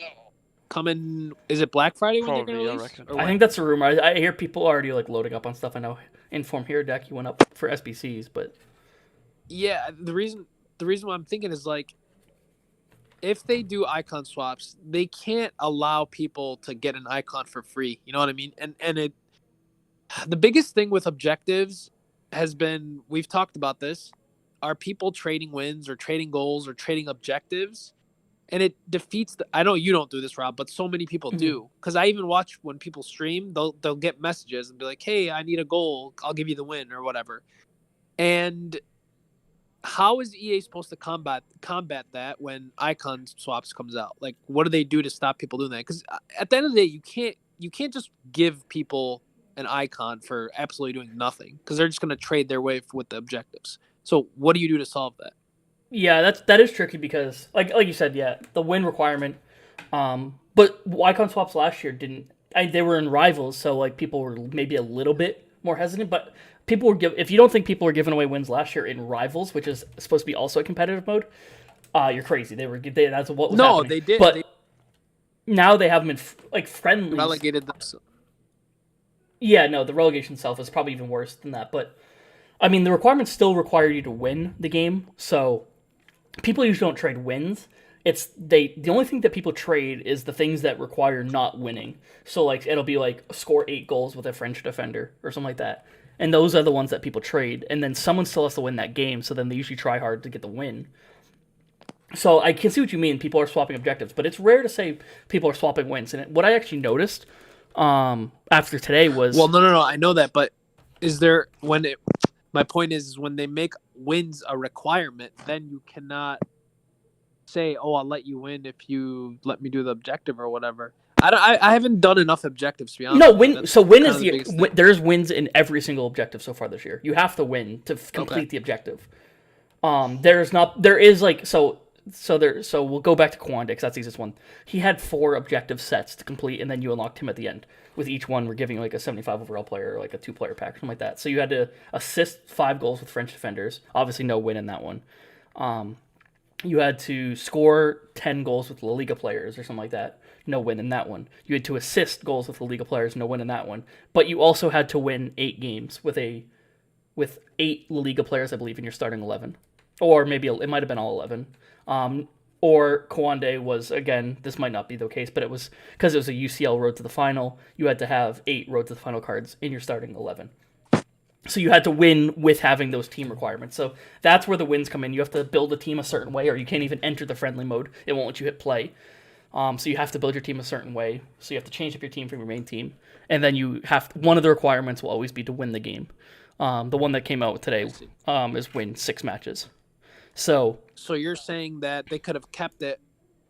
C: coming. Is it Black Friday when they're
B: Probably,
C: going
B: I
C: to release?
B: reckon.
C: Or
A: I
C: when?
A: think that's a rumor. I hear people already like loading up on stuff. I know Inform Hero deck you went up for SBCs, but
C: Yeah, the reason why I'm thinking is like, if they do icon swaps, they can't allow people to get an icon for free. You know what I mean? And the biggest thing with objectives has been, we've talked about this, are people trading wins or trading goals or trading objectives, and it defeats I know you don't do this, Rob, but so many people do. Because I even watch when people stream, they'll get messages and be like, "Hey, I need a goal. I'll give you the win," or whatever. And how is EA supposed to combat that when icon swaps comes out? Like, what do they do to stop people doing that? Because at the end of the day, you can't just give people an icon for absolutely doing nothing, because they're just going to trade their way with the objectives. So what do you do to solve that?
A: yeah, that is tricky because like you said, yeah, the win requirement. But icon swaps last year didn't. They were in rivals, so like people were maybe a little bit more hesitant, but. People were if you don't think people were giving away wins last year in Rivals, which is supposed to be also a competitive mode, you're crazy. That's what was happening.
C: No, they did.
A: But now they have them in friendlies.
C: Relegated them.
A: Yeah, no, the relegation itself is probably even worse than that. But I mean, the requirements still require you to win the game, so people usually don't trade wins. The only thing that people trade is the things that require not winning. So like it'll be like score 8 goals with a French defender or something like that. And those are the ones that people trade. And then someone still has to win that game, so then they usually try hard to get the win. So I can see what you mean. People are swapping objectives, but it's rare to say people are swapping wins. And what I actually noticed after today was...
C: Well, no. I know that, but is there... My point is when they make wins a requirement, then you cannot say, "Oh, I'll let you win if you let me do the objective," or whatever. I haven't done enough objectives, to be honest.
A: No, win is there's wins in every single objective so far this year. You have to win to complete the objective. So we'll go back to Kouande because that's the easiest one. He had 4 objective sets to complete, and then you unlocked him at the end. With each one, we're giving like a 75 overall player or like a 2-player pack, something like that. So you had to assist 5 goals with French defenders. Obviously, no win in that one. You had to score 10 goals with La Liga players or something like that. No win in that one. You had to assist goals with La Liga players. No win in that one. But you also had to win 8 games with 8 La Liga players, I believe, in your starting 11. Or maybe it might have been all 11. Or Kouande was, again, this might not be the case, but it was because it was a UCL road to the final. You had to have 8 road to the final cards in your starting 11. So you had to win with having those team requirements. So that's where the wins come in. You have to build a team a certain way, or you can't even enter the friendly mode. It won't let you hit play. So you have to build your team a certain way. So you have to change up your team from your main team. And then one of the requirements will always be to win the game. The one that came out today is win 6 matches. So
C: you're saying that they could have kept it,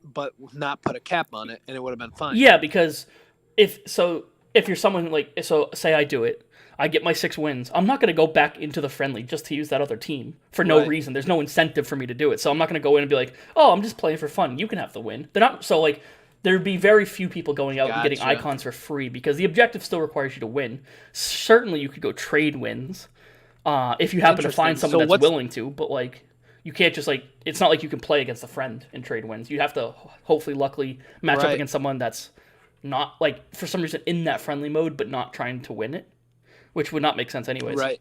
C: but not put a cap on it, and it would have been fine.
A: Yeah, because if you're someone say I do it, I get my 6 wins. I'm not going to go back into the friendly just to use that other team for no reason. There's no incentive for me to do it. So I'm not going to go in and be like, "Oh, I'm just playing for fun. You can have the win." They're not. So like, there'd be very few people going out and getting icons for free because the objective still requires you to win. Certainly, you could go trade wins if you happen to find someone that's willing to. But like, you can't just like. It's not like you can play against a friend and trade wins. You have to hopefully, luckily, match up against someone that's not like for some reason in that friendly mode, but not trying to win it. Which would not make sense anyways.
C: Right.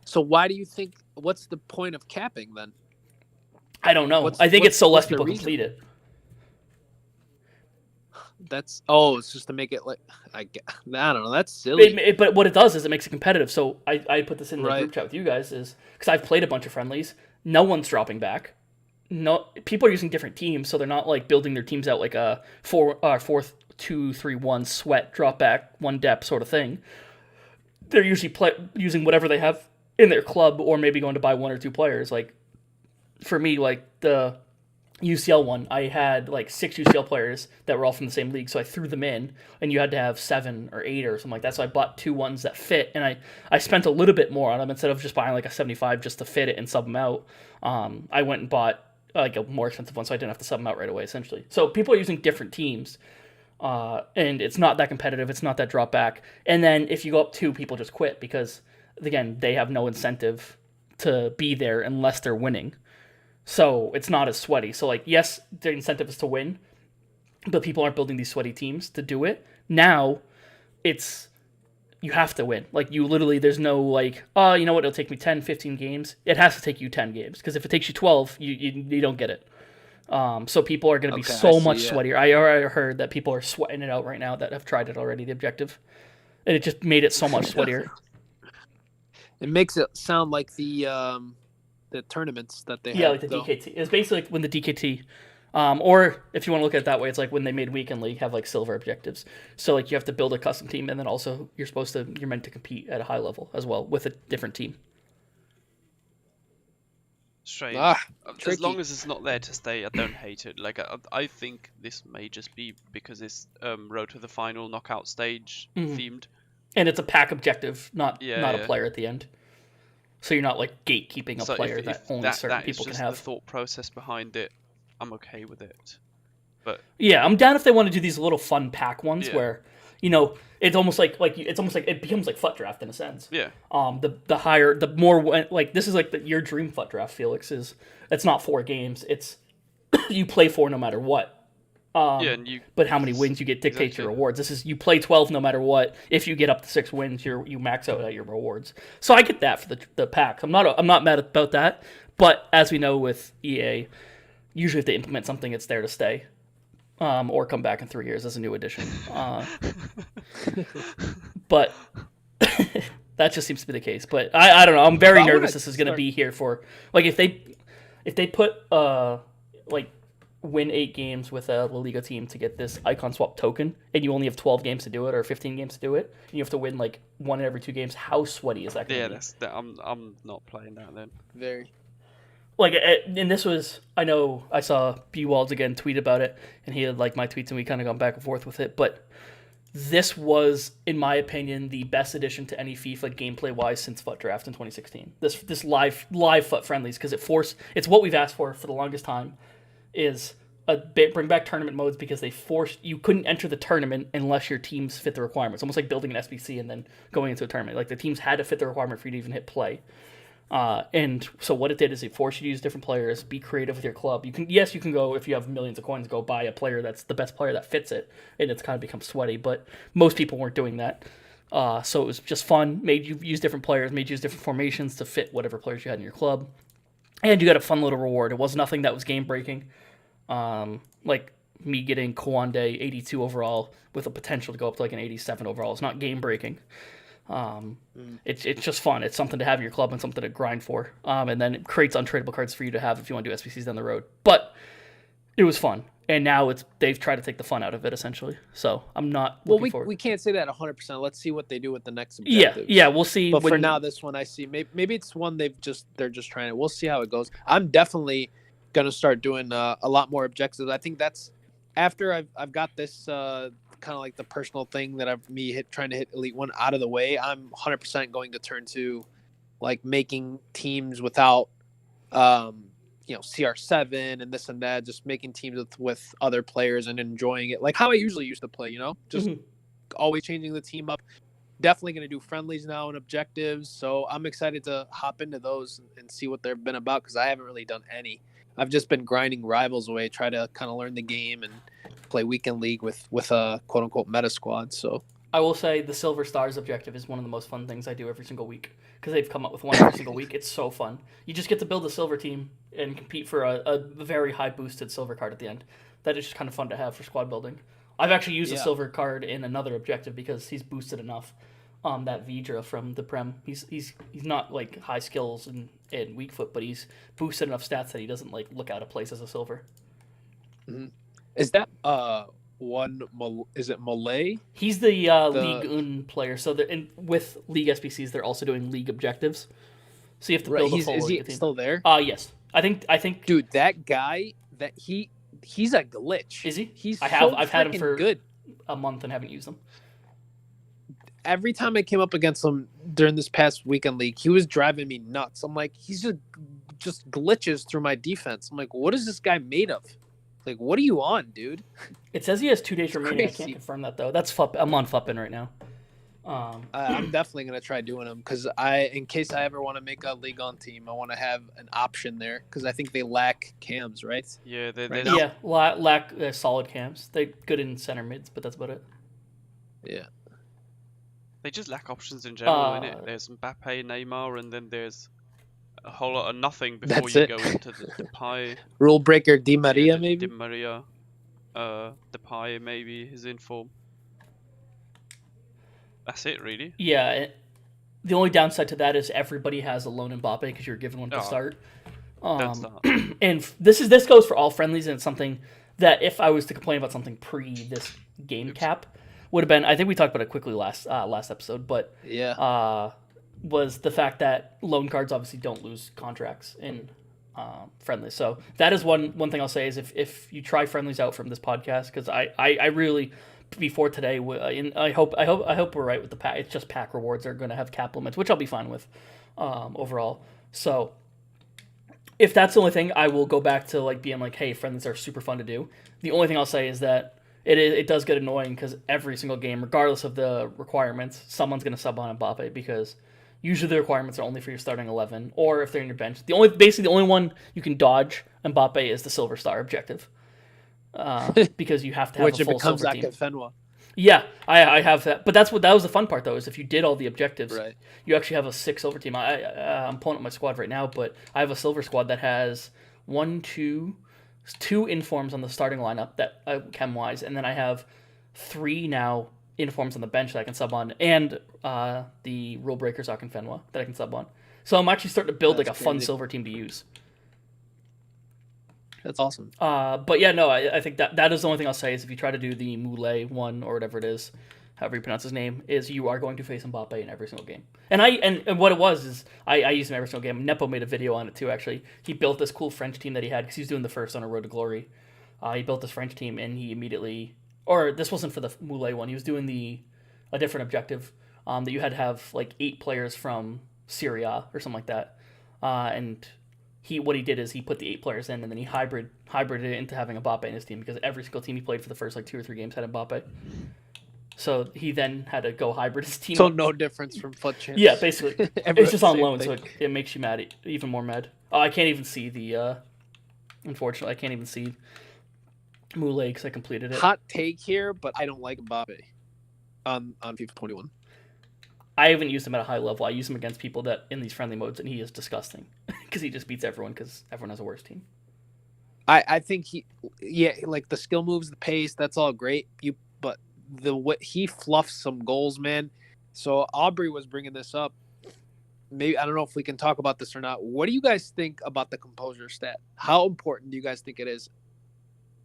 C: So why do you think, what's the point of capping then?
A: I don't know. I think it's so less people complete it.
C: That's it's just to make it like I don't know. That's silly.
A: But what it does is it makes it competitive. So I put this in the
C: Right.
A: group chat with you guys is because I've played a bunch of friendlies. No one's dropping back. No, people are using different teams, so they're not like building their teams out like a 4-2-3-1 sweat drop back 1 depth sort of thing. They're usually using whatever they have in their club, or maybe going to buy 1 or 2 players. Like for me, like the UCL one, I had like 6 UCL players that were all from the same league, so I threw them in, and you had to have 7 or 8 or something like that. So I bought 2 ones that fit, and I spent a little bit more on them instead of just buying like a 75 just to fit it and sub them out. I went and bought like a more expensive one, so I didn't have to sub them out right away, essentially. So people are using different teams, and it's not that competitive. It's not that drop back. And then if you go up 2, people just quit because, again, they have no incentive to be there unless they're winning. So it's not as sweaty. So, like, yes, their incentive is to win, but people aren't building these sweaty teams to do it. Now, it's you have to win. Like, you literally, there's no, like, oh, you know what, it'll take me 10, 15 games. It has to take you 10 games, because if it takes you 12, you don't get it. So people are going to be so much sweatier. I already heard that people are sweating it out right now that have tried it already, the objective. And it just made it so much sweatier.
C: It makes it sound like the tournaments that they
A: have. Like the DKT. It's basically like when the DKT, or if you want to look at it that way, it's like when they made Weekend League have like silver objectives. So like you have to build a custom team, and then also you're meant to compete at a high level as well with a different team.
B: Strange. As long as it's not there to stay, I don't hate it. Like I think this may just be because it's road to the final knockout stage themed,
A: and it's a pack objective, not a player at the end. So you're not like gatekeeping a player that only certain people can have.
B: The thought process behind it, I'm okay with it. But
A: yeah, I'm down if they want to do these little fun pack ones where, it's almost like it becomes like FUT draft in a sense.
B: Yeah.
A: The more like this is like your dream FUT draft, Felix, is it's not 4 games. It's you play 4 no matter what. But how many wins you get dictates your rewards. This is you play 12 no matter what. If you get up to 6 wins, you max out at your rewards. So I get that for the packs. I'm not mad about that. But as we know with EA, usually if they implement something, it's there to stay, or come back in 3 years as a new addition. But that just seems to be the case. But I don't know. I'm very nervous. This is going to be here for like if they put like. Win 8 games with a La Liga team to get this icon swap token, and you only have 12 games to do it or 15 games to do it, and you have to win like 1 in every 2 games. How sweaty is that going to be?
B: I'm not playing that then.
C: Very.
A: Like, and this was, I know I saw B Walds again tweet about it, and he had liked my tweets, and we kind of gone back and forth with it, but this was, in my opinion, the best addition to any FIFA gameplay wise since FUT Draft in 2016. This live FUT friendlies, because it's what we've asked for the longest time. Is bring back tournament modes, because they forced you couldn't enter the tournament unless your teams fit the requirements. Almost like building an SBC and then going into a tournament. Like the teams had to fit the requirement for you to even hit play. And so what it did is it forced you to use different players, be creative with your club. You can go, if you have millions of coins, go buy a player that's the best player that fits it, and it's kind of become sweaty. But most people weren't doing that. So it was just fun. Made you use different players, made you use different formations to fit whatever players you had in your club. And you got a fun little reward. It was nothing that was game breaking. Like me getting Kawande 82 overall with a potential to go up to like an 87 overall. It's not game breaking. It's just fun. It's something to have in your club and something to grind for. And then it creates untradeable cards for you to have if you want to do SBCs down the road. But it was fun. And now they've tried to take the fun out of it, essentially. So I'm not looking forward.
C: We can't say that 100%. Let's see what they do with the next objective.
A: Yeah, we'll see.
C: But for now, this one I see. Maybe it's one they're just trying to. We'll see how it goes. I'm definitely gonna start doing a lot more objectives. I think that's after I've got this kind of like the personal thing that trying to hit Elite 1 out of the way. I'm 100% going to turn to like making teams without CR7 and this and that, just making teams with other players and enjoying it like how I usually used to play, just always changing the team up. Definitely going to do friendlies now and objectives, so I'm excited to hop into those and see what they've been about, because I haven't really done any. I've just been grinding rivals away, try to kind of learn the game and play weekend league with a quote unquote meta squad. So
A: I will say the Silver Stars objective is one of the most fun things I do every single week, because they've come up with one every single week. It's so fun. You just get to build a silver team and compete for a very high boosted silver card at the end. That is just kind of fun to have for squad building. I've actually used a
C: Yeah.
A: silver card in another objective because he's boosted enough. That Vidra from the Prem. He's not like high skills and weak foot, but he's boosted enough stats that he doesn't like look out of place as a silver.
C: Is that is it Malay?
A: He's the League Un player. So with League SBCs, they're also doing League objectives. So you have to build a full
C: Is he
A: League team.
C: still there?
A: Yes. I think.
C: Dude, that guy he's a glitch.
A: Is he?
C: He's
A: I've had him for
C: good.
A: a month and haven't used him.
C: Every time I came up against him during this past weekend league, he was driving me nuts. I'm like, he's just glitches through my defense. I'm like, what is this guy made of? Like, what are you on, dude?
A: It says he has 2 days remaining.
C: Crazy.
A: I can't confirm that though. That's I'm on Fuppin right now.
C: I'm definitely gonna try doing them because in case I ever want to make a league on team, I want to have an option there because I think they lack cams, right?
B: Yeah,
A: lack solid cams. They're good in center mids, but that's about it.
C: Yeah.
B: They just lack options in general, innit? There's Mbappe, Neymar, and then there's a whole lot of nothing before
C: That's
B: you
C: it.
B: go into the Depay.
C: Rule breaker Di Maria, maybe?
B: Di Maria. Depay maybe is in form. That's it, really.
A: Yeah. The only downside to that is everybody has a lone Mbappe because you're given one to start.
B: Don't start.
A: And this goes for all friendlies, and it's something that if I was to complain about something pre this game cap, would have been, I think we talked about it quickly last episode, but
C: yeah,
A: was the fact that loan cards obviously don't lose contracts in friendlies. So that is one thing I'll say is if you try friendlies out from this podcast, because I really before today, I hope we're right with the pack. It's just pack rewards are going to have cap limits, which I'll be fine with overall. So if that's the only thing, I will go back to like being like, hey, friendlies are super fun to do. The only thing I'll say is that it does get annoying because every single game, regardless of the requirements, someone's going to sub on Mbappe because usually the requirements are only for your starting 11, or if they're in your bench. Basically the only one you can dodge Mbappe is the Silver Star objective, because you have to have
C: which
A: a full
C: it becomes
A: silver
C: like
A: team.
C: Fenwa.
A: Yeah, I have that, but that was the fun part though, is if you did all the objectives,
C: Right.
A: you actually have a 6 silver team. I'm pulling up my squad right now, but I have a silver squad that has 2 informs on the starting lineup that chem wise, and then I have 3 now informs on the bench that I can sub on, and the rule breakers Akinfenwa that I can sub on. So I'm actually starting to build like a fun
C: crazy.
A: silver team to use.
C: That's awesome.
A: But yeah, no, I think that is the only thing I'll say is if you try to do the Moulet one or whatever it is, however you pronounce his name, is you are going to face Mbappe in every single game. And what it was is I used him every single game. Nepo made a video on it too, actually. He built this cool French team that he had because he was doing the first on a Road to Glory. He built this French team and he immediately, or this wasn't for the Moulet one, he was doing a different objective that you had to have like 8 players from Syria or something like that. And what he did is he put the 8 players in and then he hybrided it into having Mbappe in his team because every single team he played for the first like 2 or 3 games had Mbappe. So he then had to go hybrid his team.
C: So no difference from Foot Champs.
A: Yeah, basically. It's just on
C: Same
A: loan,
C: thing.
A: so it makes you mad, even more mad. Oh, I can't even see the. Unfortunately, I can't even see Moulet because I completed it.
C: Hot take here, but I don't like Mbappe on FIFA 21.
A: I haven't used him at a high level. I use him against people that in these friendly modes, and he is disgusting because he just beats everyone because everyone has a worse team.
C: I think like the skill moves, the pace, that's all great. But what he fluffs some goals, man. So Aubrey was bringing this up. Maybe I don't know if we can talk about this or not. What do you guys think about the composure stat? How important do you guys think it is?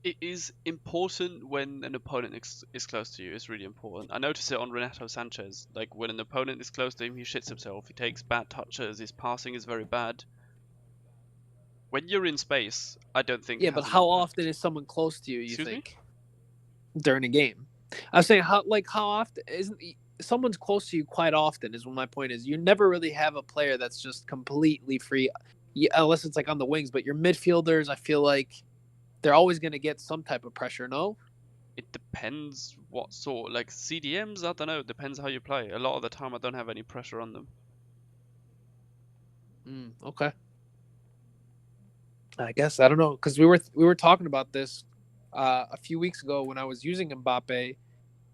B: It is important when an opponent is close to you. It's really important. I notice it on Renato Sanchez. Like when an opponent is close to him, he shits himself. He takes bad touches. His passing is very bad. When you're in space, I don't think.
C: Yeah,
B: it
C: but
B: has an
C: how
B: impact.
C: often is someone close to you?
B: Excuse me?
C: Think during a game? I'm saying how often isn't someone's close to you quite often is what my point is. You never really have a player that's just completely free, unless it's like on the wings. But your midfielders, I feel like they're always going to get some type of pressure. No,
B: It depends what sort. Like CDMs, I don't know. It depends how you play. A lot of the time, I don't have any pressure on them.
C: Okay. I guess I don't know because we were talking about this a few weeks ago when I was using Mbappe.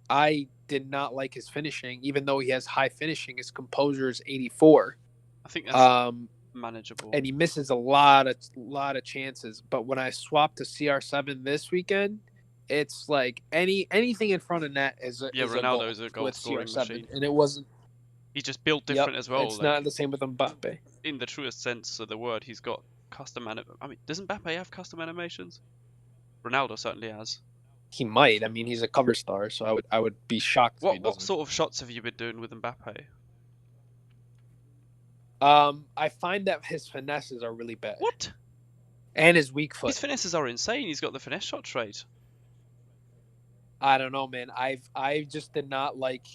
C: I did not like his finishing, even though he has high finishing. His composure is 84.
B: I think that's manageable.
C: And he misses a lot of chances. But when I swapped to CR7 this weekend, it's like anything in front of net is a
B: Ronaldo
C: goal
B: is a goal
C: with
B: scoring
C: CR7,
B: machine.
C: and it wasn't.
B: He's just built
C: Yep,
B: different as well.
C: it's not the same with Mbappe.
B: In the truest sense of the word, he's got custom doesn't Mbappe have custom animations? Ronaldo certainly has.
C: He might. I mean, he's a cover star, so I would be shocked if he
B: What
C: doesn't.
B: sort of shots have you been doing with Mbappe?
C: I find that his finesses are really bad.
B: What?
C: And his weak foot.
B: His finesses are insane. He's got the finesse shot trait.
C: I don't know, man. I just did not like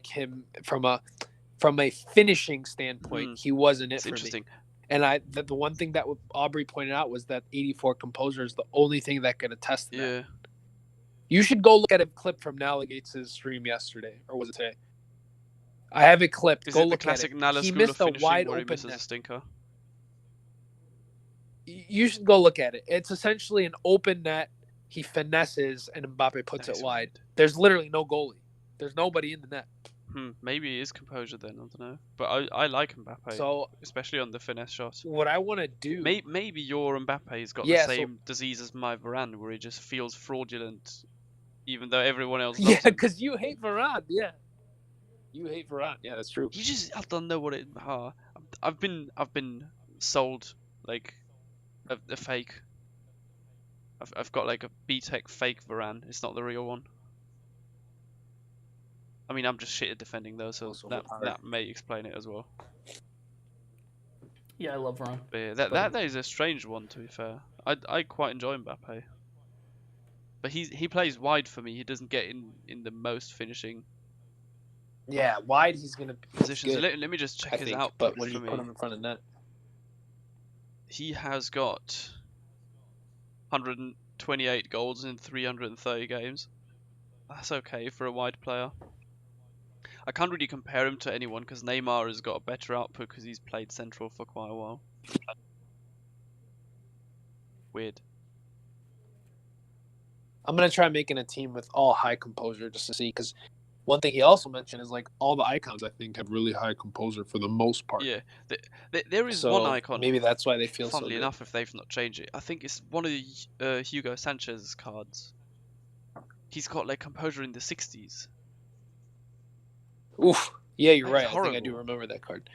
C: him from a finishing standpoint. He wasn't it for
B: interesting.
C: me. And the one thing that Aubrey pointed out was that 84 composure is the only thing that can attest to that.
B: Yeah.
C: You should go look at a clip from Naligates' stream yesterday, or was it today? I have it clipped.
B: Is
C: go
B: it the
C: look
B: classic
C: at it.
B: Nala
C: He
B: school
C: missed
B: of
C: a
B: finishing
C: wide
B: where he
C: open
B: misses a
C: net.
B: stinker?
C: You should go look at it. It's essentially an open net. He finesses and Mbappe puts it wide. There's literally no goalie. There's nobody in the net.
B: Maybe it is composure then. I don't know. But I like Mbappe,
C: So
B: especially on the finesse shot.
C: what I want to do...
B: Maybe your Mbappe's got the same disease as my Varane, where he just feels fraudulent, even though everyone else loves him.
C: because you hate Varane. Yeah. You hate Varane. Yeah, that's true.
B: I don't know what it... I've been sold, like, a fake... I've got like a B-Tech fake Varane. It's not the real one. I mean, I'm just shit at defending though, so that may explain it as well.
A: Yeah, I love Varane.
B: But yeah, that is a strange one, to be fair. I quite enjoy Mbappe, but he plays wide for me. He doesn't get in the most finishing.
C: Yeah, wide he's gonna
B: positions. Let me just check his output.
C: But when you put him in front of net,
B: he has got 128 goals in 330 games. That's okay for a wide player. I can't really compare him to anyone because Neymar has got a better output because he's played central for quite a while. Weird.
C: I'm going to try making a team with all high composure just to see, because one thing he also mentioned is like all the icons I think have really high composure for the most part.
B: Yeah, there is one icon.
C: Maybe that's why they feel
B: funnily
C: so good.
B: enough, if they've not changed it, I think it's one of the Hugo Sanchez's cards. He's got like composure in the 60s.
C: Oof. Yeah, you're right.
B: Horrible.
C: I think I do remember that card.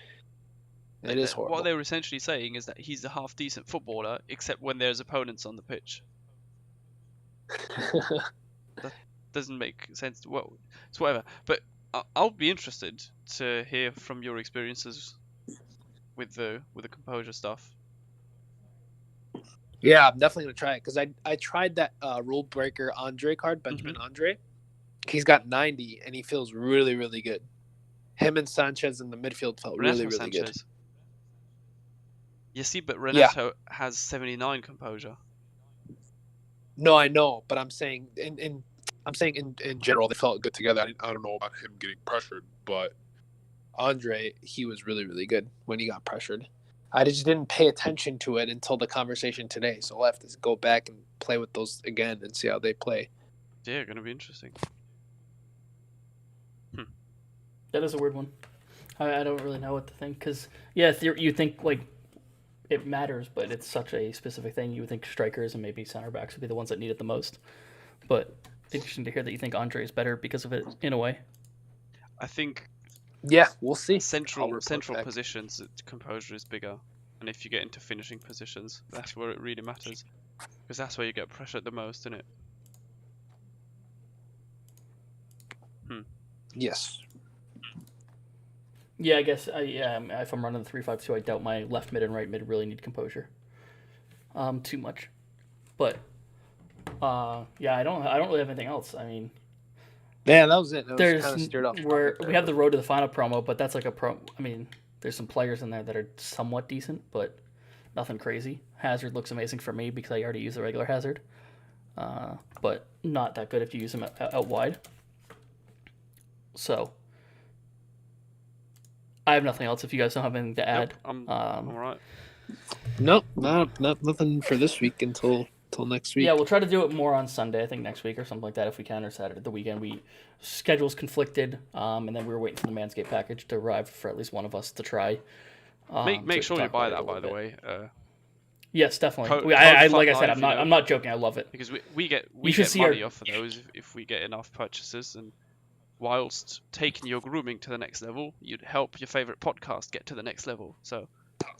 C: It is horrible.
B: What they were essentially saying is that he's a half decent footballer, except when there's opponents on the pitch. That doesn't make sense. Well, it's whatever. But I'll be interested to hear from your experiences with the composure stuff.
C: Yeah, I'm definitely gonna try it because I tried that rule breaker Andre card, Benjamin Andre. He's got 90 and he feels really, really good. Him and Sanchez in the midfield felt really, really good.
B: You see, but Renato has 79 composure.
C: No, I know, but I'm saying in general they felt good together.
D: I don't know about him getting pressured, but
C: Andre, he was really, really good when he got pressured. I just didn't pay attention to it until the conversation today, so I'll have to go back and play with those again and see how they play.
B: Yeah, gonna be interesting.
A: That is a weird one. I don't really know what to think, because you think like it matters, but it's such a specific thing. You would think strikers and maybe center backs would be the ones that need it the most. But interesting to hear that you think Andre is better because of it in a way.
B: I think.
C: Yeah, we'll see.
B: Central positions, composure is bigger, and if you get into finishing positions, that's where it really matters, because that's where you get pressured the most, isn't it?
C: Yes.
A: Yeah, I guess if I'm running the 3-5-2, I doubt my left mid and right mid really need composure too much. But yeah, I don't really have anything else. I mean,
C: yeah, that was it. That
A: there's
C: was kind of steered off.
A: We have the road to the final promo, but that's like I mean, there's some players in there that are somewhat decent, but nothing crazy. Hazard looks amazing for me because I already use the regular Hazard, but not that good if you use him out wide. So I have nothing else. If you guys don't have anything to add,
B: I'm all right.
C: No, nothing for this week until next week.
A: Yeah, we'll try to do it more on Sunday, I think next week or something like that if we can, or Saturday, the weekend. Schedules conflicted, and then we were waiting for the Manscaped package to arrive for at least one of us to try.
B: Make sure you buy that, by the way.
A: Yes, definitely.
B: Code
A: Like I said,
B: Live,
A: I'm not joking. I love it.
B: because we get
A: should see
B: money
A: our-
B: off of those if we get enough purchases, and whilst taking your grooming to the next level, you'd help your favorite podcast get to the next level. So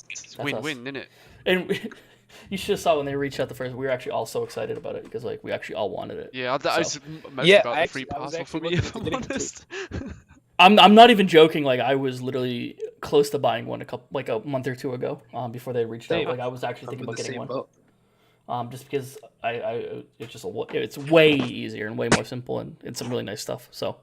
B: it's
A: That's
B: win-win, isn't it?
A: And you should have saw when they reached out the first. We were actually all so excited about it because like we actually all wanted it.
B: Yeah, that was
A: So-
B: mostly about
C: I
B: the free
C: was
B: parcel for
C: actually
B: me,
C: looking
B: if
C: at
B: I'm
C: getting it too.
B: honest.
A: I'm not even joking. Like I was literally close to buying one a month or two ago. Before they reached out.
C: Same.
A: Like I was actually
C: I'm
A: thinking
C: in
A: about
C: the
A: getting
C: same
A: one.
C: boat.
A: Just because it's way easier and way more simple and it's some really nice stuff. So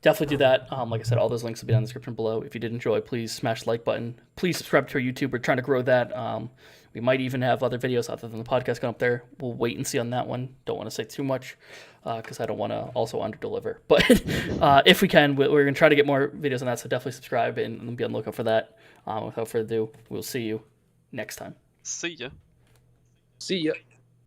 A: definitely do that. Like I said, all those links will be down in the description below. If you did enjoy, please smash the like button. Please subscribe to our YouTube. We're trying to grow that. We might even have other videos other than the podcast going up there. We'll wait and see on that one. Don't want to say too much because I don't want to also under-deliver. But if we can, we're going to try to get more videos on that, so definitely subscribe and be on the lookout for that. Without further ado, we'll see you next time.
B: See ya.
C: See ya.